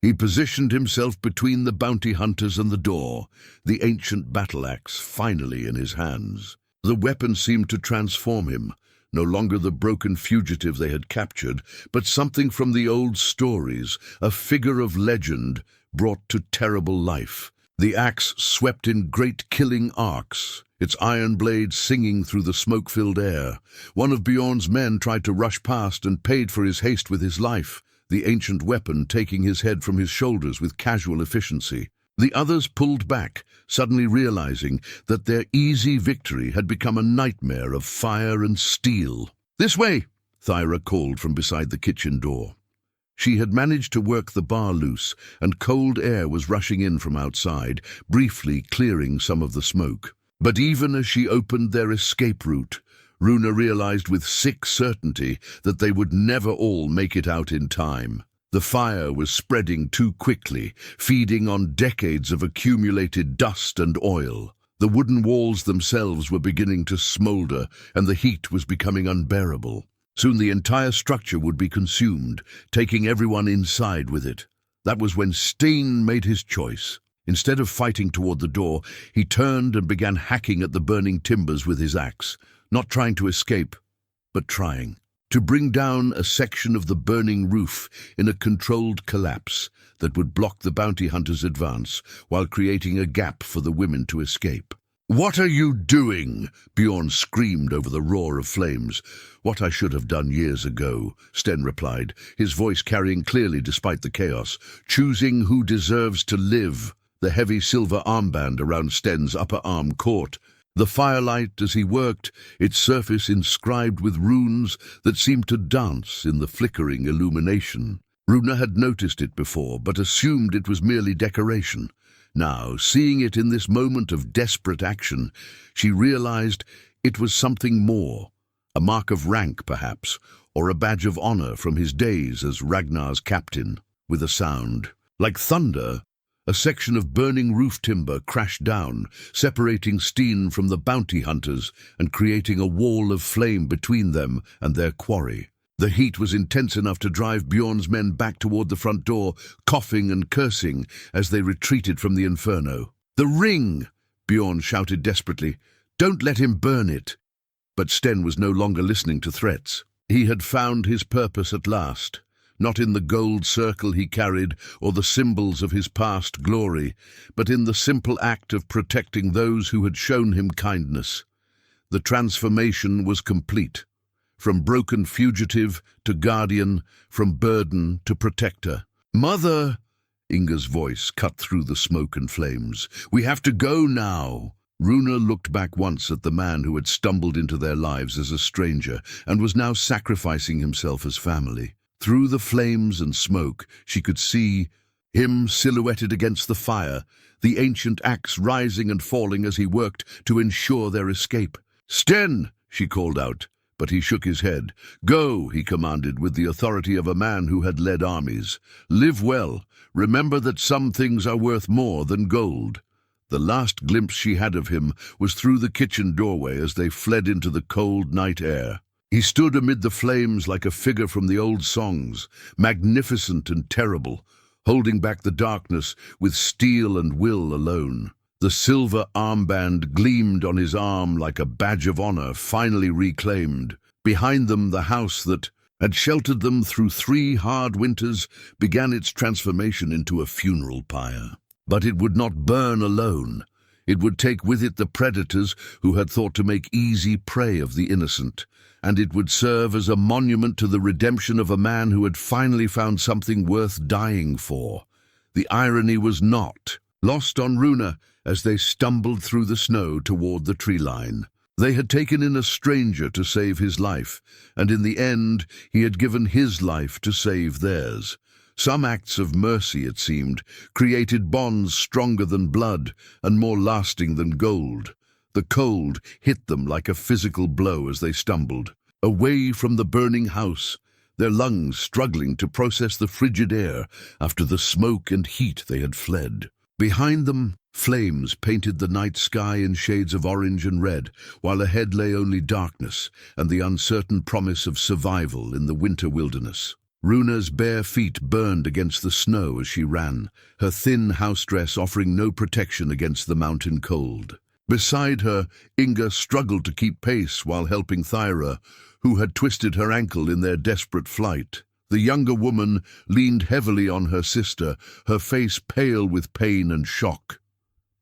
He positioned himself between the bounty hunters and the door, the ancient battle-axe finally in his hands. The weapon seemed to transform him, no longer the broken fugitive they had captured, but something from the old stories, a figure of legend brought to terrible life. The axe swept in great killing arcs, its iron blade singing through the smoke-filled air. One of Bjorn's men tried to rush past and paid for his haste with his life, the ancient weapon taking his head from his shoulders with casual efficiency. The others pulled back, suddenly realizing that their easy victory had become a nightmare of fire and steel. "This way!" Thyra called from beside the kitchen door. She had managed to work the bar loose, and cold air was rushing in from outside, briefly clearing some of the smoke. But even as she opened their escape route, Runa realized with sick certainty that they would never all make it out in time. The fire was spreading too quickly, feeding on decades of accumulated dust and oil. The wooden walls themselves were beginning to smolder, and the heat was becoming unbearable. Soon the entire structure would be consumed, taking everyone inside with it. That was when Sten made his choice. Instead of fighting toward the door, he turned and began hacking at the burning timbers with his axe, not trying to escape, but trying. to bring down a section of the burning roof in a controlled collapse that would block the bounty hunters' advance while creating a gap for the women to escape. "What are you doing?" Bjorn screamed over the roar of flames. "What I should have done years ago," Sten replied, his voice carrying clearly despite the chaos. "Choosing who deserves to live." The heavy silver armband around Sten's upper arm caught. The firelight as he worked, its surface inscribed with runes that seemed to dance in the flickering illumination. Runa had noticed it before, but assumed it was merely decoration. Now, seeing it in this moment of desperate action, she realized it was something more. A mark of rank, perhaps, or a badge of honor from his days as Ragnar's captain. With a sound like thunder, a section of burning roof timber crashed down, separating Sten from the bounty hunters and creating a wall of flame between them and their quarry. The heat was intense enough to drive Bjorn's men back toward the front door, coughing and cursing as they retreated from the inferno. "The ring!" Bjorn shouted desperately. "Don't let him burn it!" But Sten was no longer listening to threats. He had found his purpose at last, not in the gold circle he carried or the symbols of his past glory, but in the simple act of protecting those who had shown him kindness. The transformation was complete. From broken fugitive to guardian, from burden to protector. "Mother!" Inga's voice cut through the smoke and flames. "We have to go now." Runa looked back once at the man who had stumbled into their lives as a stranger and was now sacrificing himself as family. Through the flames and smoke, she could see him silhouetted against the fire, the ancient axe rising and falling as he worked to ensure their escape. "Sten!" she called out. But he shook his head. "Go," he commanded with the authority of a man who had led armies. "Live well. Remember that some things are worth more than gold." The last glimpse she had of him was through the kitchen doorway as they fled into the cold night air. He stood amid the flames like a figure from the old songs, magnificent and terrible, holding back the darkness with steel and will alone. The silver armband gleamed on his arm like a badge of honor finally reclaimed. Behind them, the house that had sheltered them through 3 hard winters began its transformation into a funeral pyre. But it would not burn alone. It would take with it the predators who had thought to make easy prey of the innocent, and it would serve as a monument to the redemption of a man who had finally found something worth dying for. The irony was not lost on Runa as they stumbled through the snow toward the tree line. They had taken in a stranger to save his life, and in the end he had given his life to save theirs. Some acts of mercy, it seemed, created bonds stronger than blood and more lasting than gold. The cold hit them like a physical blow as they stumbled, away from the burning house, their lungs struggling to process the frigid air after the smoke and heat they had fled. Behind them, flames painted the night sky in shades of orange and red, while ahead lay only darkness and the uncertain promise of survival in the winter wilderness. Runa's bare feet burned against the snow as she ran, her thin house dress offering no protection against the mountain cold. Beside her, Inga struggled to keep pace while helping Thyra, who had twisted her ankle in their desperate flight. The younger woman leaned heavily on her sister, her face pale with pain and shock.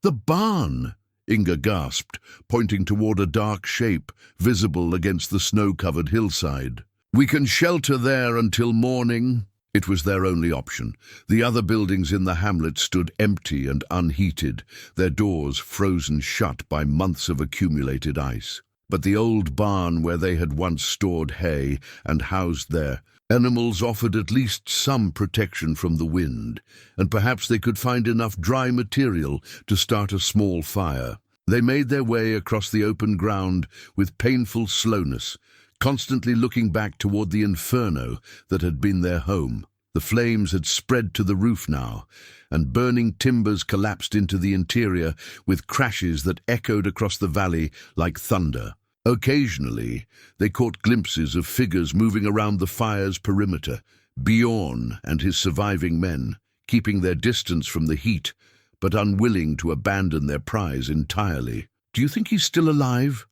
"The barn!" Inga gasped, pointing toward a dark shape visible against the snow-covered hillside. "We can shelter there until morning." It was their only option. The other buildings in the hamlet stood empty and unheated, their doors frozen shut by months of accumulated ice. But the old barn where they had once stored hay and housed their animals offered at least some protection from the wind, and perhaps they could find enough dry material to start a small fire. They made their way across the open ground with painful slowness, constantly looking back toward the inferno that had been their home. The flames had spread to the roof now, and burning timbers collapsed into the interior with crashes that echoed across the valley like thunder. Occasionally, they caught glimpses of figures moving around the fire's perimeter, Bjorn and his surviving men, keeping their distance from the heat, but unwilling to abandon their prize entirely. "Do you think he's still alive?"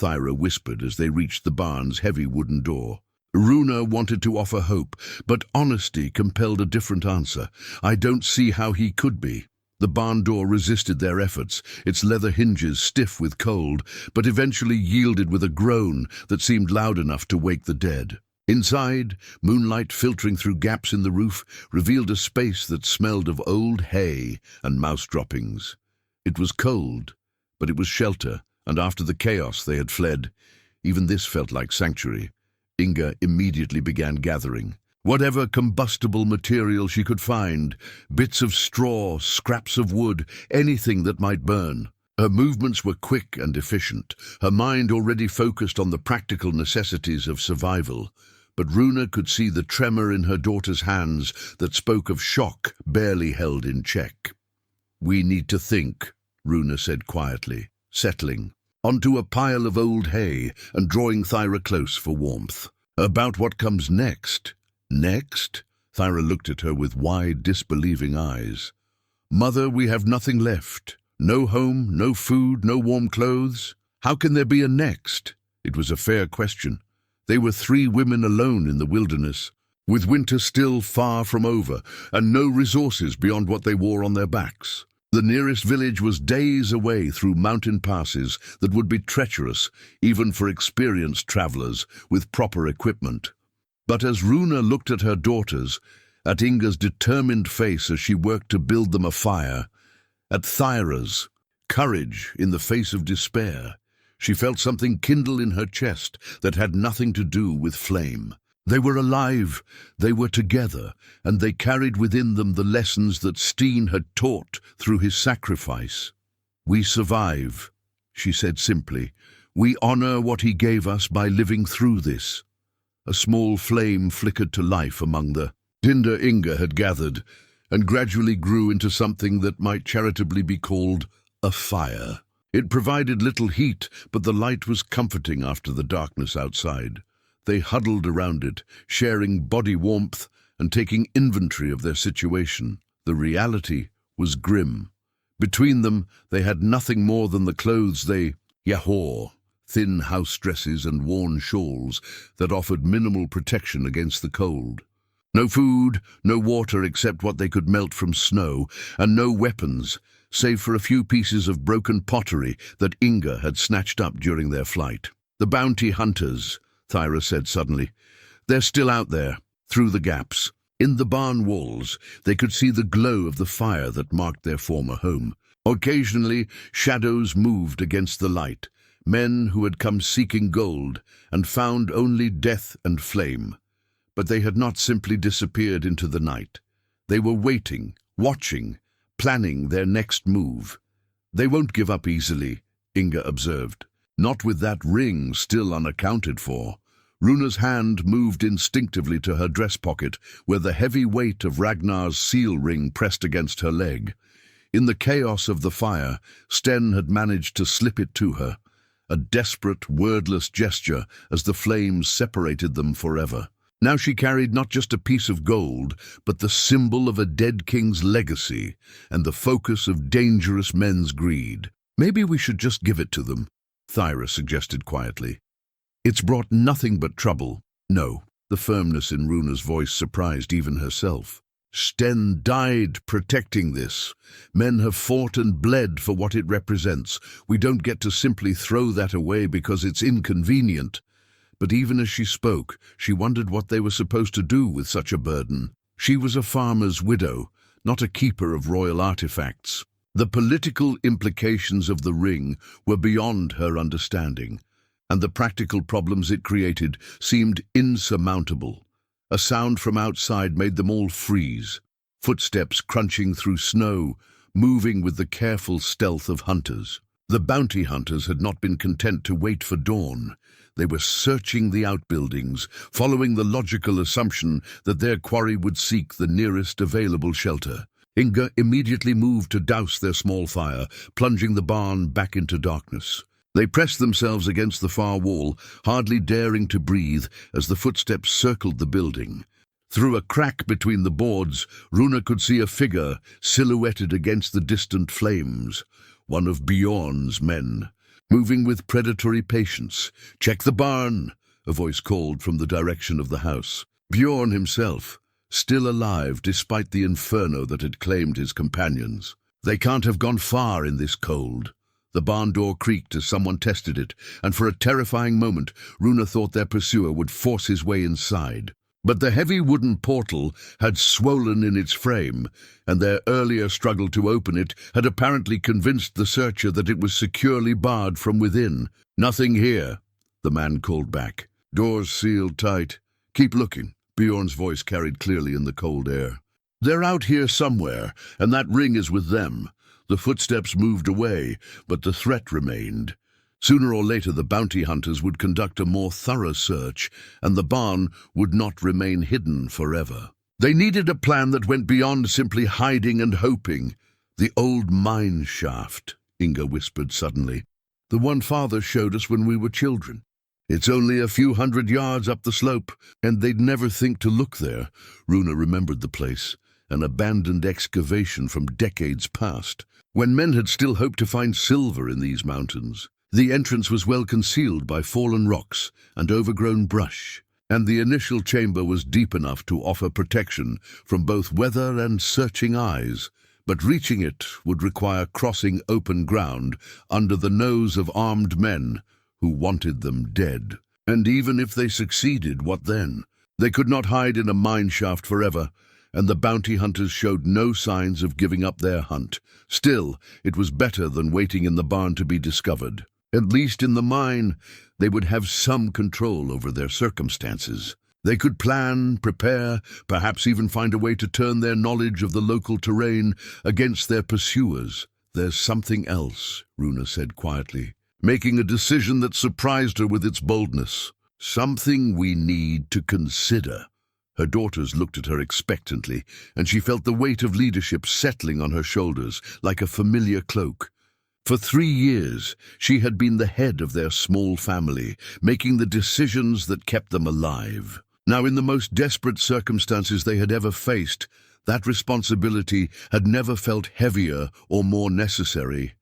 Thyra whispered as they reached the barn's heavy wooden door. Runa wanted to offer hope, but honesty compelled a different answer. "I don't see how he could be." The barn door resisted their efforts, its leather hinges stiff with cold, but eventually yielded with a groan that seemed loud enough to wake the dead. Inside, moonlight filtering through gaps in the roof revealed a space that smelled of old hay and mouse droppings. It was cold, but it was shelter, and after the chaos they had fled, even this felt like sanctuary. Inga immediately began gathering whatever combustible material she could find, bits of straw, scraps of wood, anything that might burn. Her movements were quick and efficient, her mind already focused on the practical necessities of survival. But Runa could see the tremor in her daughter's hands that spoke of shock barely held in check. "We need to think," Runa said quietly, settling onto a pile of old hay and drawing Thyra close for warmth. "About what comes next." "Next?" Thyra looked at her with wide, disbelieving eyes. "Mother, we have nothing left. No home, no food, no warm clothes. How can there be a next?" It was a fair question. They were 3 women alone in the wilderness, with winter still far from over, and no resources beyond what they wore on their backs. The nearest village was days away through mountain passes that would be treacherous, even for experienced travelers with proper equipment. But as Runa looked at her daughters, at Inga's determined face as she worked to build them a fire, at Thyra's courage in the face of despair, she felt something kindle in her chest that had nothing to do with flame. They were alive, they were together, and they carried within them the lessons that Sten had taught through his sacrifice. "We survive," she said simply. "We honor what he gave us by living through this." A small flame flickered to life among the tinder Inga had gathered, and gradually grew into something that might charitably be called a fire. It provided little heat, but the light was comforting after the darkness outside. They huddled around it, sharing body warmth and taking inventory of their situation. The reality was grim. Between them, they had nothing more than the clothes they wore, thin house dresses and worn shawls that offered minimal protection against the cold. No food, no water except what they could melt from snow, and no weapons, save for a few pieces of broken pottery that Inga had snatched up during their flight. "The bounty hunters," Thyra said suddenly. "They're still out there, through the gaps." In the barn walls, they could see the glow of the fire that marked their former home. Occasionally, shadows moved against the light, men who had come seeking gold and found only death and flame. But they had not simply disappeared into the night. They were waiting, watching, planning their next move. "They won't give up easily," Inga observed. "Not with that ring still unaccounted for." Runa's hand moved instinctively to her dress pocket, where the heavy weight of Ragnar's seal ring pressed against her leg. In the chaos of the fire, Sten had managed to slip it to her, a desperate, wordless gesture as the flames separated them forever. Now she carried not just a piece of gold, but the symbol of a dead king's legacy and the focus of dangerous men's greed. "Maybe we should just give it to them," Thyra suggested quietly. "It's brought nothing but trouble." "No." The firmness in Runa's voice surprised even herself. "Sten died protecting this. Men have fought and bled for what it represents. We don't get to simply throw that away because it's inconvenient." But even as she spoke, she wondered what they were supposed to do with such a burden. She was a farmer's widow, not a keeper of royal artifacts. The political implications of the ring were beyond her understanding, and the practical problems it created seemed insurmountable. A sound from outside made them all freeze, footsteps crunching through snow, moving with the careful stealth of hunters. The bounty hunters had not been content to wait for dawn. They were searching the outbuildings, following the logical assumption that their quarry would seek the nearest available shelter. Inga immediately moved to douse their small fire, plunging the barn back into darkness. They pressed themselves against the far wall, hardly daring to breathe as the footsteps circled the building. Through a crack between the boards, Runa could see a figure silhouetted against the distant flames, one of Bjorn's men. Moving with predatory patience. "Check the barn," a voice called from the direction of the house. Bjorn himself, still alive despite the inferno that had claimed his companions. They can't have gone far in this cold. The barn door creaked as someone tested it, and for a terrifying moment, Runa thought their pursuer would force his way inside. But the heavy wooden portal had swollen in its frame, and their earlier struggle to open it had apparently convinced the searcher that it was securely barred from within. "Nothing here," the man called back. "Doors sealed tight. Keep looking." Bjorn's voice carried clearly in the cold air. "They're out here somewhere, and that ring is with them." The footsteps moved away, but the threat remained. Sooner or later the bounty hunters would conduct a more thorough search, and the barn would not remain hidden forever. They needed a plan that went beyond simply hiding and hoping. "The old mine shaft," Inga whispered suddenly. "The one Father showed us when we were children. It's only a few 100 yards up the slope, and they'd never think to look there." Runa remembered the place, an abandoned excavation from decades past, when men had still hoped to find silver in these mountains. The entrance was well concealed by fallen rocks and overgrown brush, and the initial chamber was deep enough to offer protection from both weather and searching eyes. But reaching it would require crossing open ground under the nose of armed men who wanted them dead. And even if they succeeded, what then? They could not hide in a mine shaft forever, and the bounty hunters showed no signs of giving up their hunt. Still, it was better than waiting in the barn to be discovered. At least in the mine, they would have some control over their circumstances. They could plan, prepare, perhaps even find a way to turn their knowledge of the local terrain against their pursuers. "There's something else," Runa said quietly, making a decision that surprised her with its boldness. "Something we need to consider." Her daughters looked at her expectantly, and she felt the weight of leadership settling on her shoulders like a familiar cloak. For 3 years, she had been the head of their small family, making the decisions that kept them alive. Now, in the most desperate circumstances they had ever faced, that responsibility had never felt heavier or more necessary.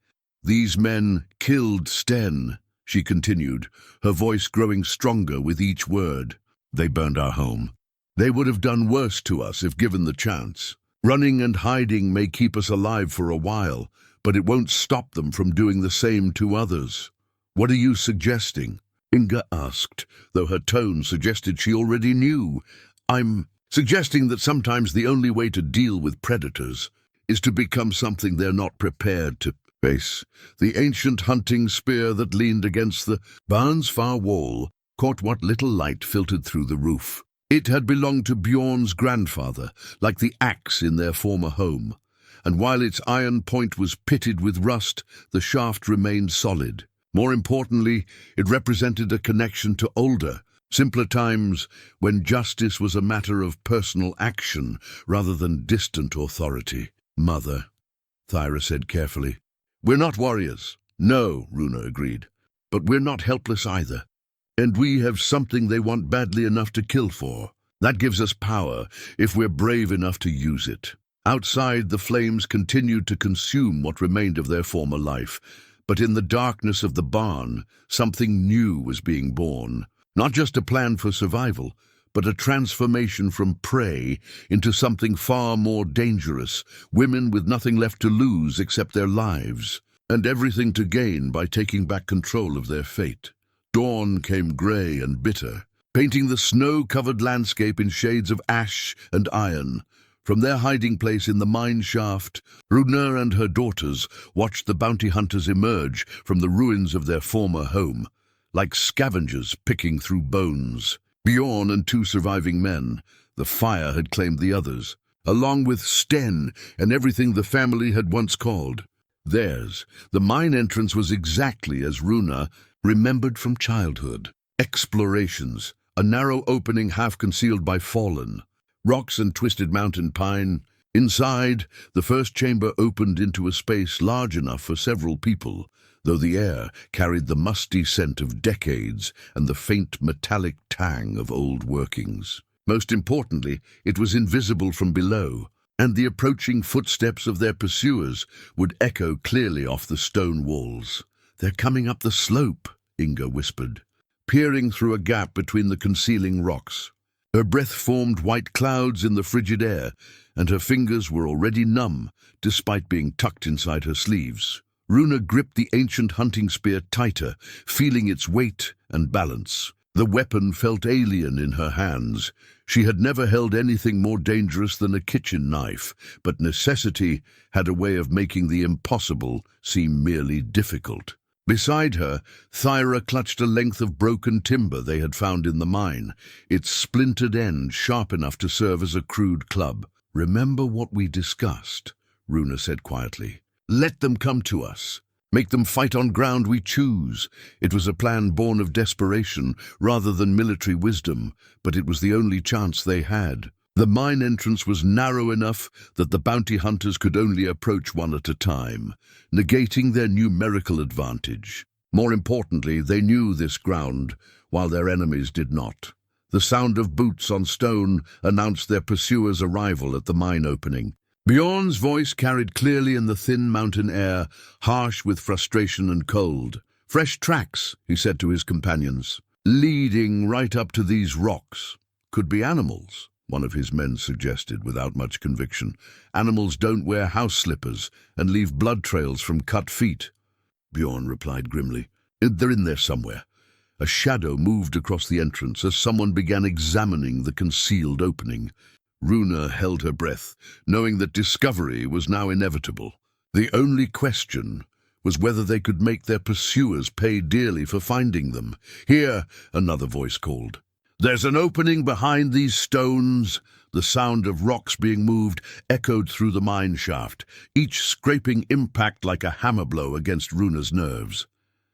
"These men killed Sten," she continued, her voice growing stronger with each word. "They burned our home. They would have done worse to us if given the chance. Running and hiding may keep us alive for a while, but it won't stop them from doing the same to others." "What are you suggesting?" Inga asked, though her tone suggested she already knew. "I'm suggesting that sometimes the only way to deal with predators is to become something they're not prepared to face." The ancient hunting spear that leaned against the barn's far wall caught what little light filtered through the roof. It had belonged to Bjorn's grandfather, like the axe in their former home, and while its iron point was pitted with rust, the shaft remained solid. More importantly, it represented a connection to older, simpler times when justice was a matter of personal action rather than distant authority. "Mother," Thyra said carefully. "We're not warriors." "No," Runa agreed, "but we're not helpless either. And we have something they want badly enough to kill for. That gives us power if we're brave enough to use it." Outside, the flames continued to consume what remained of their former life, but in the darkness of the barn, something new was being born. Not just a plan for survival, but a transformation from prey into something far more dangerous, women with nothing left to lose except their lives, and everything to gain by taking back control of their fate. Dawn came grey and bitter, painting the snow-covered landscape in shades of ash and iron. From their hiding place in the mine shaft, Runa and her daughters watched the bounty hunters emerge from the ruins of their former home, like scavengers picking through bones. Bjorn and 2 surviving men, the fire had claimed the others, along with Sten and everything the family had once called theirs. The mine entrance was exactly as Runa remembered from childhood. Explorations, a narrow opening half concealed by fallen rocks and twisted mountain pine. Inside, the first chamber opened into a space large enough for several people, though the air carried the musty scent of decades and the faint metallic tang of old workings. Most importantly, it was invisible from below, and the approaching footsteps of their pursuers would echo clearly off the stone walls. "They're coming up the slope," Inga whispered. peering through a gap between the concealing rocks. Her breath formed white clouds in the frigid air, and her fingers were already numb, despite being tucked inside her sleeves. Runa gripped the ancient hunting spear tighter, feeling its weight and balance. The weapon felt alien in her hands. She had never held anything more dangerous than a kitchen knife, but necessity had a way of making the impossible seem merely difficult. Beside her, Thyra clutched a length of broken timber they had found in the mine, its splintered end sharp enough to serve as a crude club. "Remember what we discussed," Runa said quietly. "Let them come to us. Make them fight on ground we choose." It was a plan born of desperation rather than military wisdom, but it was the only chance they had. The mine entrance was narrow enough that the bounty hunters could only approach one at a time, negating their numerical advantage. More importantly, they knew this ground, while their enemies did not. The sound of boots on stone announced their pursuers' arrival at the mine opening. Bjorn's voice carried clearly in the thin mountain air, harsh with frustration and cold. "Fresh tracks," he said to his companions, "leading right up to these rocks. Could be animals," one of his men suggested without much conviction. "Animals don't wear house slippers and leave blood trails from cut feet." Bjorn replied grimly, "They're in there somewhere." A shadow moved across the entrance as someone began examining the concealed opening. Runa held her breath, knowing that discovery was now inevitable. The only question was whether they could make their pursuers pay dearly for finding them. "Here," another voice called. "There's an opening behind these stones." The sound of rocks being moved echoed through the mine shaft, each scraping impact like a hammer blow against Runa's nerves.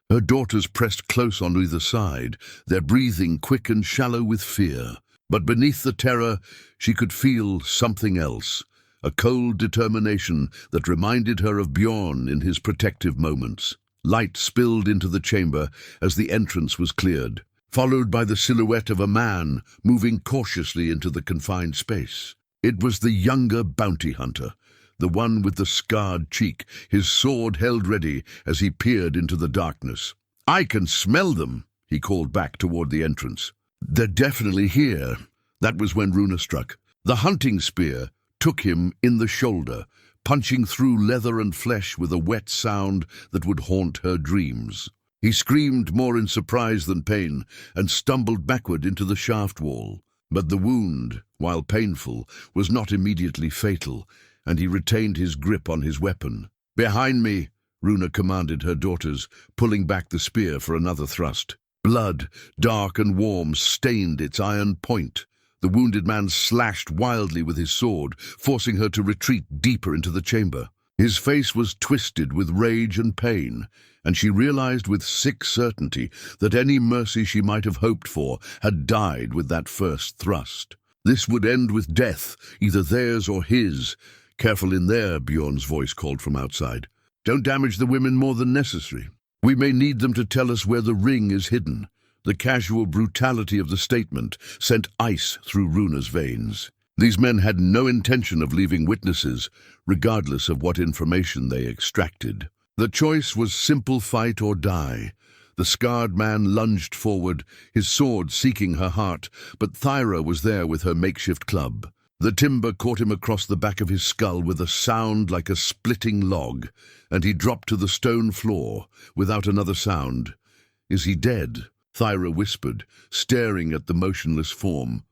Her daughters pressed close on either side, their breathing quick and shallow with fear. But beneath the terror, she could feel something else, a cold determination that reminded her of Bjorn in his protective moments. Light spilled into the chamber as the entrance was cleared, followed by the silhouette of a man moving cautiously into the confined space. It was the younger bounty hunter, the one with the scarred cheek, his sword held ready as he peered into the darkness. "I can smell them," he called back toward the entrance. "They're definitely here." That was when Runa struck. The hunting spear took him in the shoulder, punching through leather and flesh with a wet sound that would haunt her dreams. He screamed more in surprise than pain and stumbled backward into the shaft wall. But the wound, while painful, was not immediately fatal, and he retained his grip on his weapon. "Behind me," Runa commanded her daughters, pulling back the spear for another thrust. Blood, dark and warm, stained its iron point. The wounded man slashed wildly with his sword, forcing her to retreat deeper into the chamber. His face was twisted with rage and pain, and she realized with sick certainty that any mercy she might have hoped for had died with that first thrust. This would end with death, either theirs or his. "Careful in there," Bjorn's voice called from outside. "Don't damage the women more than necessary. We may need them to tell us where the ring is hidden." The casual brutality of the statement sent ice through Runa's veins. These men had no intention of leaving witnesses, regardless of what information they extracted. The choice was simple: fight or die. The scarred man lunged forward, his sword seeking her heart, but Thyra was there with her makeshift club. The timber caught him across the back of his skull with a sound like a splitting log, and he dropped to the stone floor without another sound. "Is he dead?" Thyra whispered, staring at the motionless form.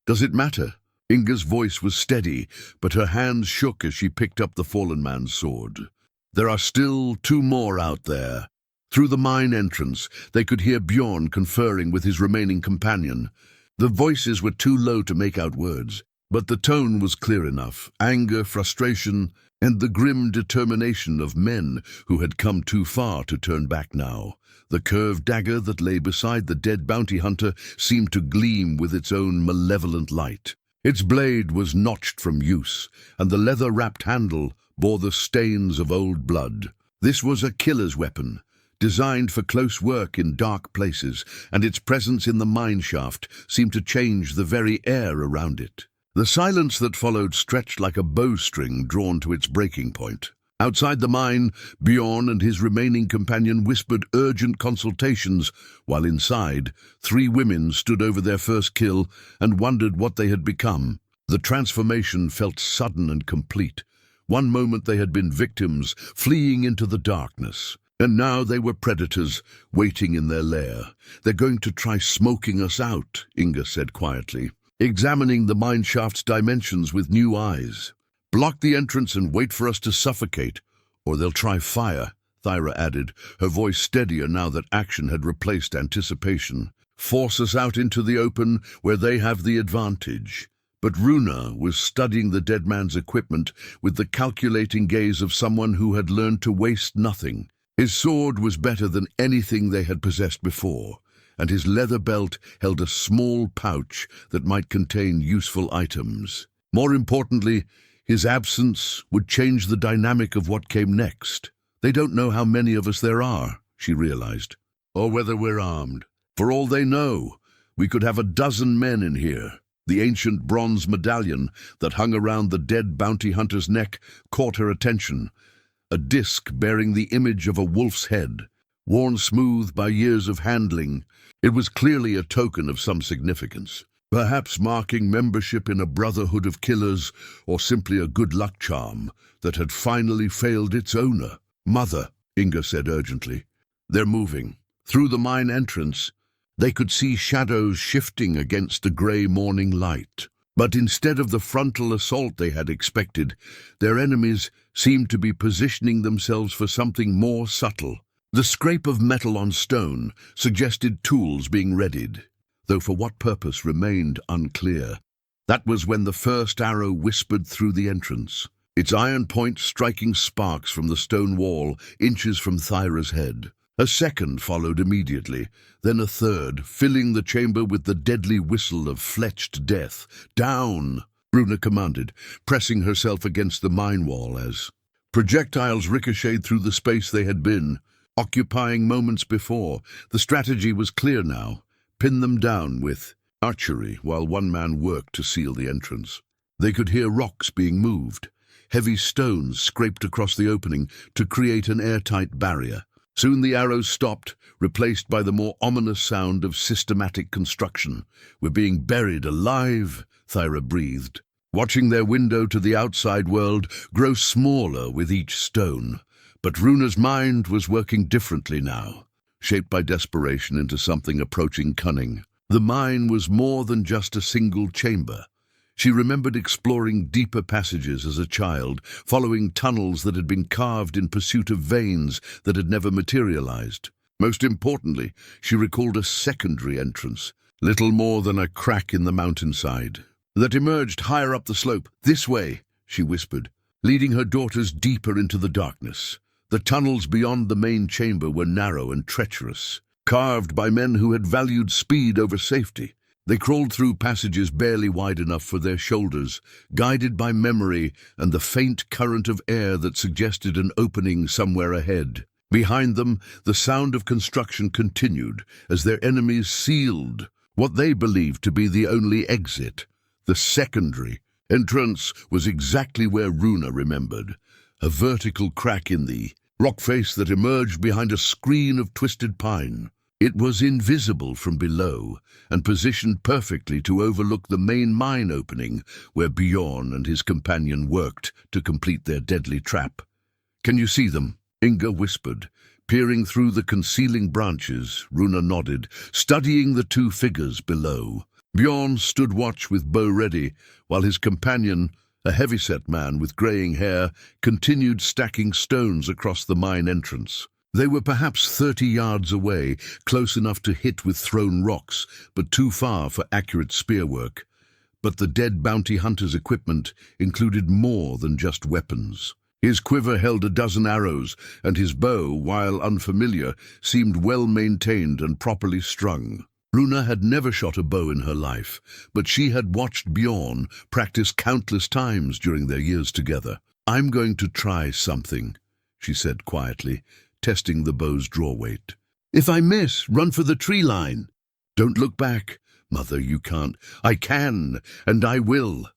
"Does it matter?" Inga's voice was steady, but her hands shook as she picked up the fallen man's sword. "There are still 2 more out there." Through the mine entrance, they could hear Bjorn conferring with his remaining companion. The voices were too low to make out words, but the tone was clear enough: anger, frustration, and the grim determination of men who had come too far to turn back now. The curved dagger that lay beside the dead bounty hunter seemed to gleam with its own malevolent light. Its blade was notched from use, and the leather-wrapped handle bore the stains of old blood. This was a killer's weapon, designed for close work in dark places, and its presence in the mine shaft seemed to change the very air around it. The silence that followed stretched like a bowstring drawn to its breaking point. Outside the mine, Bjorn and his remaining companion whispered urgent consultations, while inside, 3 women stood over their first kill and wondered what they had become. The transformation felt sudden and complete. One moment they had been victims, fleeing into the darkness. And now they were predators, waiting in their lair. "They're going to try smoking us out," Inga said quietly, examining the mine shaft's dimensions with new eyes. "Block the entrance and wait for us to suffocate, or they'll try fire," Thyra added, her voice steadier now that action had replaced anticipation. "Force us out into the open where they have the advantage." But Runa was studying the dead man's equipment with the calculating gaze of someone who had learned to waste nothing. His sword was better than anything they had possessed before, and his leather belt held a small pouch that might contain useful items. More importantly, his absence would change the dynamic of what came next. "They don't know how many of us there are," she realized, "or whether we're armed. For all they know, we could have 12 men in here." The ancient bronze medallion that hung around the dead bounty hunter's neck caught her attention. A disc bearing the image of a wolf's head, worn smooth by years of handling. It was clearly a token of some significance, perhaps marking membership in a brotherhood of killers, or simply a good luck charm that had finally failed its owner. "Mother," Inga said urgently. "They're moving." Through the mine entrance, they could see shadows shifting against the grey morning light. But instead of the frontal assault they had expected, their enemies seemed to be positioning themselves for something more subtle. The scrape of metal on stone suggested tools being readied, though for what purpose remained unclear. That was when the first arrow whispered through the entrance, its iron point striking sparks from the stone wall inches from Thyra's head. A second followed immediately, then a third, filling the chamber with the deadly whistle of fletched death. "Down!" Runa commanded, pressing herself against the mine wall as projectiles ricocheted through the space they had been occupying moments before. The strategy was clear now. Pin them down with archery while one man worked to seal the entrance. They could hear rocks being moved, heavy stones scraped across the opening to create an airtight barrier. Soon the arrows stopped, replaced by the more ominous sound of systematic construction. "We're being buried alive," Thyra breathed, watching their window to the outside world grow smaller with each stone. But Runa's mind was working differently now, shaped by desperation into something approaching cunning. The mine was more than just a single chamber. She remembered exploring deeper passages as a child, following tunnels that had been carved in pursuit of veins that had never materialized. Most importantly, she recalled a secondary entrance, little more than a crack in the mountainside, that emerged higher up the slope. "This way," she whispered, leading her daughters deeper into the darkness. The tunnels beyond the main chamber were narrow and treacherous, carved by men who had valued speed over safety. They crawled through passages barely wide enough for their shoulders, guided by memory and the faint current of air that suggested an opening somewhere ahead. Behind them, the sound of construction continued as their enemies sealed what they believed to be the only exit. The secondary entrance was exactly where Runa remembered, a vertical crack in the rock face that emerged behind a screen of twisted pine. It was invisible from below and positioned perfectly to overlook the main mine opening where Bjorn and his companion worked to complete their deadly trap. "Can you see them?" Inga whispered. Peering through the concealing branches, Runa nodded, studying the 2 figures below. Bjorn stood watch with bow ready, while his companion, a heavyset man with greying hair, continued stacking stones across the mine entrance. They were perhaps 30 yards away, close enough to hit with thrown rocks, but too far for accurate spearwork. But the dead bounty hunter's equipment included more than just weapons. His quiver held 12 arrows, and his bow, while unfamiliar, seemed well-maintained and properly strung. Runa had never shot a bow in her life, but she had watched Bjorn practice countless times during their years together. "I'm going to try something," she said quietly, testing the bow's draw weight. "If I miss, run for the tree line." "Don't look back." "Mother, you can't." "I can, and I will."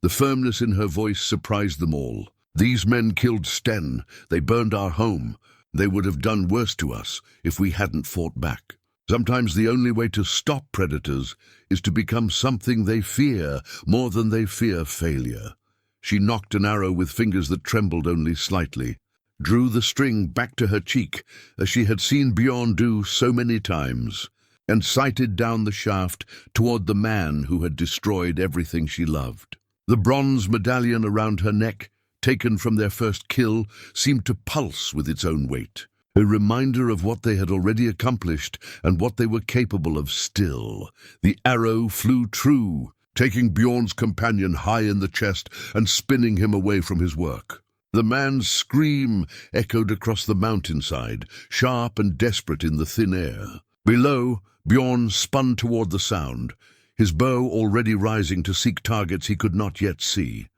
The firmness in her voice surprised them all. These men killed Sten. They burned our home. They would have done worse to us if we hadn't fought back. Sometimes the only way to stop predators is to become something they fear more than they fear failure. She knocked an arrow with fingers that trembled only slightly, drew the string back to her cheek, as she had seen Bjorn do so many times, and sighted down the shaft toward the man who had destroyed everything she loved. The bronze medallion around her neck, taken from their first kill, seemed to pulse with its own weight, a reminder of what they had already accomplished and what they were capable of still. The arrow flew true, taking Bjorn's companion high in the chest and spinning him away from his work. The man's scream echoed across the mountainside, sharp and desperate in the thin air. Below, Bjorn spun toward the sound, his bow already rising to seek targets he could not yet see.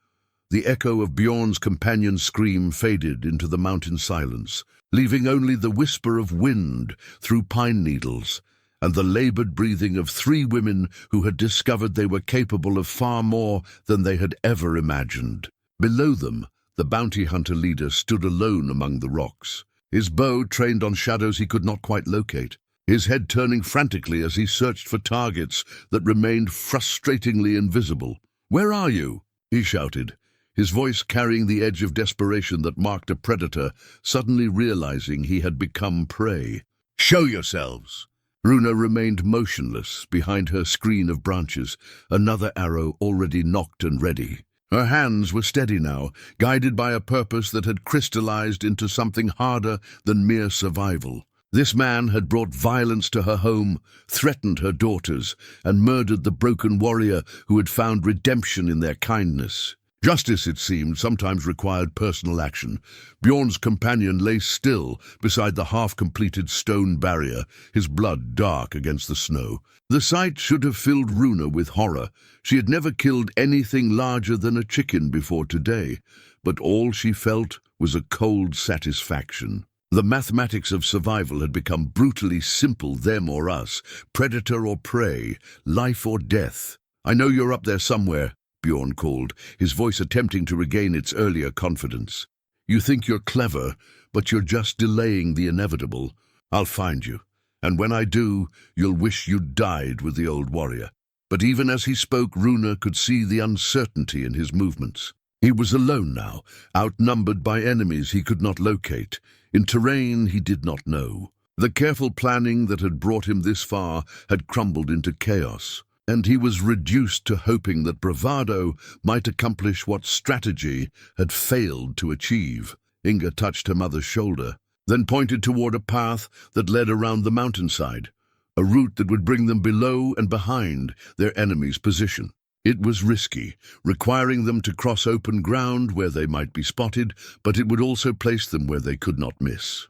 The echo of Bjorn's companion's scream faded into the mountain silence, leaving only the whisper of wind through pine needles and the labored breathing of three women who had discovered they were capable of far more than they had ever imagined. Below them, the bounty hunter leader stood alone among the rocks, his bow trained on shadows he could not quite locate, his head turning frantically as he searched for targets that remained frustratingly invisible. "Where are you?" he shouted, his voice carrying the edge of desperation that marked a predator suddenly realizing he had become prey. "Show yourselves!" Runa remained motionless behind her screen of branches, another arrow already nocked and ready. Her hands were steady now, guided by a purpose that had crystallized into something harder than mere survival. This man had brought violence to her home, threatened her daughters, and murdered the broken warrior who had found redemption in their kindness. Justice, it seemed, sometimes required personal action. Bjorn's companion lay still beside the half-completed stone barrier, his blood dark against the snow. The sight should have filled Runa with horror. She had never killed anything larger than a chicken before today, but all she felt was a cold satisfaction. The mathematics of survival had become brutally simple, them or us, predator or prey, life or death. "I know you're up there somewhere," Bjorn called, his voice attempting to regain its earlier confidence. "You think you're clever, but you're just delaying the inevitable. I'll find you, and when I do, you'll wish you'd died with the old warrior." But even as he spoke, Runa could see the uncertainty in his movements. He was alone now, outnumbered by enemies he could not locate, in terrain he did not know. The careful planning that had brought him this far had crumbled into chaos, and he was reduced to hoping that bravado might accomplish what strategy had failed to achieve. Inga touched her mother's shoulder, then pointed toward a path that led around the mountainside, a route that would bring them below and behind their enemy's position. It was risky, requiring them to cross open ground where they might be spotted, but it would also place them where they could not miss.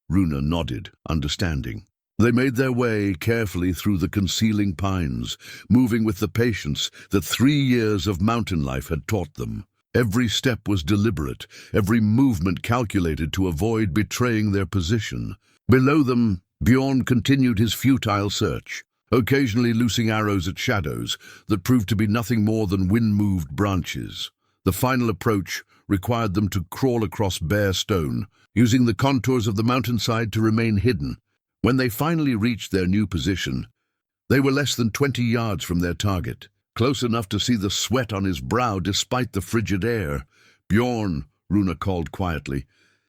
Runa nodded, understanding. They made their way carefully through the concealing pines, moving with the patience that 3 years of mountain life had taught them. Every step was deliberate, every movement calculated to avoid betraying their position. Below them, Bjorn continued his futile search, occasionally loosing arrows at shadows that proved to be nothing more than wind-moved branches. The final approach required them to crawl across bare stone, using the contours of the mountainside to remain hidden. When they finally reached their new position, they were less than 20 yards from their target, close enough to see the sweat on his brow despite the frigid air. "Bjorn," Runa called quietly,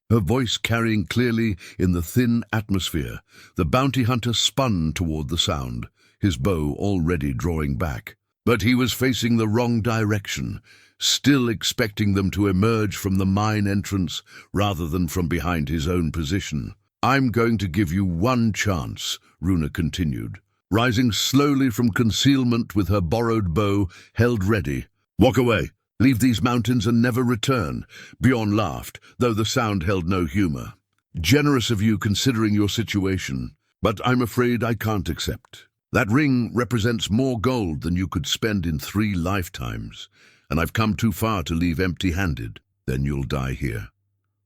her voice carrying clearly in the thin atmosphere. The bounty hunter spun toward the sound, his bow already drawing back. But he was facing the wrong direction, still expecting them to emerge from the mine entrance rather than from behind his own position. "I'm going to give you one chance," Runa continued, rising slowly from concealment with her borrowed bow held ready. "Walk away. Leave these mountains and never return." Bjorn laughed, though the sound held no humor. "Generous of you considering your situation, but I'm afraid I can't accept. That ring represents more gold than you could spend in 3 lifetimes, and I've come too far to leave empty-handed." "Then you'll die here,"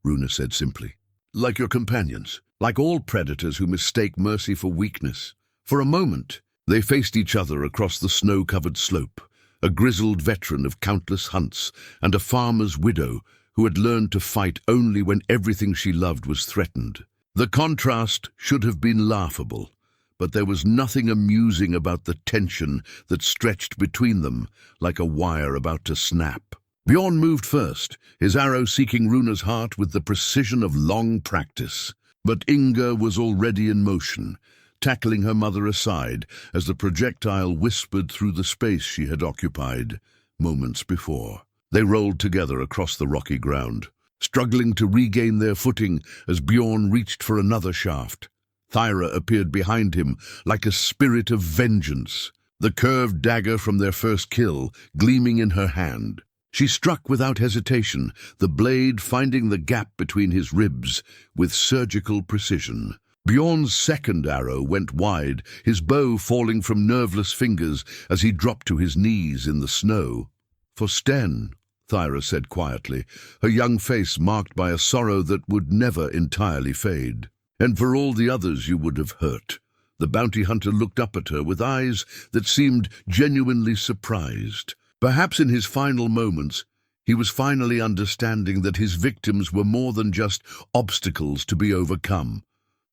Runa said simply. "Like your companions, like all predators who mistake mercy for weakness." For a moment, they faced each other across the snow-covered slope, a grizzled veteran of countless hunts and a farmer's widow who had learned to fight only when everything she loved was threatened. The contrast should have been laughable, but there was nothing amusing about the tension that stretched between them like a wire about to snap. Bjorn moved first, his arrow seeking Runa's heart with the precision of long practice. But Inga was already in motion, tackling her mother aside as the projectile whispered through the space she had occupied moments before. They rolled together across the rocky ground, struggling to regain their footing as Bjorn reached for another shaft. Thyra appeared behind him like a spirit of vengeance, the curved dagger from their first kill gleaming in her hand. She struck without hesitation, the blade finding the gap between his ribs with surgical precision. Bjorn's second arrow went wide, his bow falling from nerveless fingers as he dropped to his knees in the snow. "For Sten," Thyra said quietly, her young face marked by a sorrow that would never entirely fade. "And for all the others you would have hurt." The bounty hunter looked up at her with eyes that seemed genuinely surprised. Perhaps in his final moments, he was finally understanding that his victims were more than just obstacles to be overcome.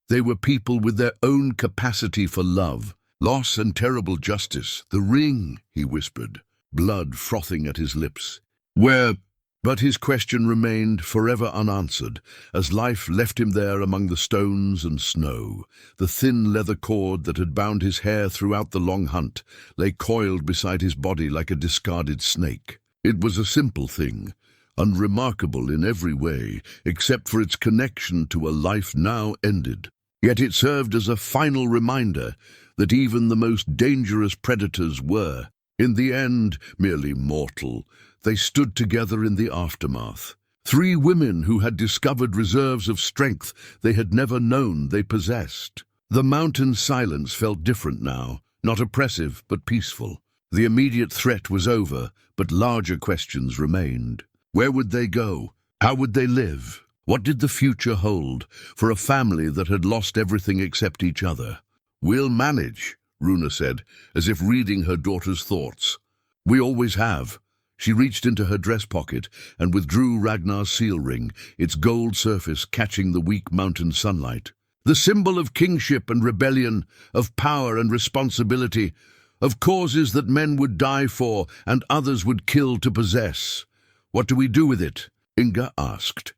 They were people with their own capacity for love, loss and terrible justice. "The ring," he whispered, blood frothing at his lips. "Where?" But his question remained forever unanswered, as life left him there among the stones and snow. The thin leather cord that had bound his hair throughout the long hunt lay coiled beside his body like a discarded snake. It was a simple thing, unremarkable in every way, except for its connection to a life now ended. Yet it served as a final reminder that even the most dangerous predators were, in the end, merely mortal. They stood together in the aftermath. Three women who had discovered reserves of strength they had never known they possessed. The mountain's silence felt different now, not oppressive but peaceful. The immediate threat was over, but larger questions remained. Where would they go? How would they live? What did the future hold for a family that had lost everything except each other? "We'll manage," Runa said, as if reading her daughter's thoughts. "We always have." She reached into her dress pocket and withdrew Ragnar's seal ring, its gold surface catching the weak mountain sunlight. "The symbol of kingship and rebellion, of power and responsibility, of causes that men would die for and others would kill to possess. What do we do with it?" Inga asked.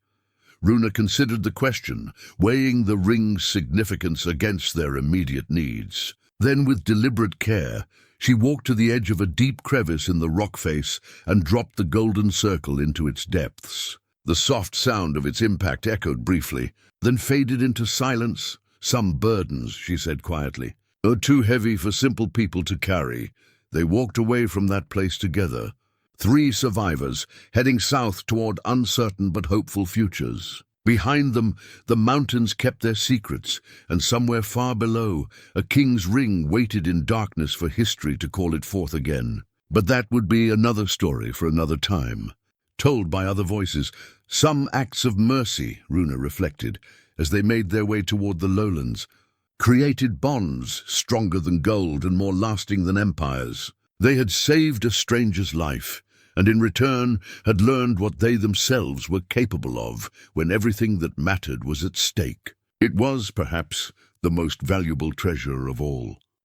Runa considered the question, weighing the ring's significance against their immediate needs. Then, with deliberate care, she walked to the edge of a deep crevice in the rock face and dropped the golden circle into its depths. The soft sound of its impact echoed briefly, then faded into silence. "Some burdens," she said quietly, "are too heavy for simple people to carry." They walked away from that place together, three survivors, heading south toward uncertain but hopeful futures. Behind them, the mountains kept their secrets, and somewhere far below, a king's ring waited in darkness for history to call it forth again. But that would be another story for another time, told by other voices. Some acts of mercy, Runa reflected, as they made their way toward the lowlands, created bonds stronger than gold and more lasting than empires. They had saved a stranger's life, and in return had learned what they themselves were capable of when everything that mattered was at stake. It was, perhaps, the most valuable treasure of all.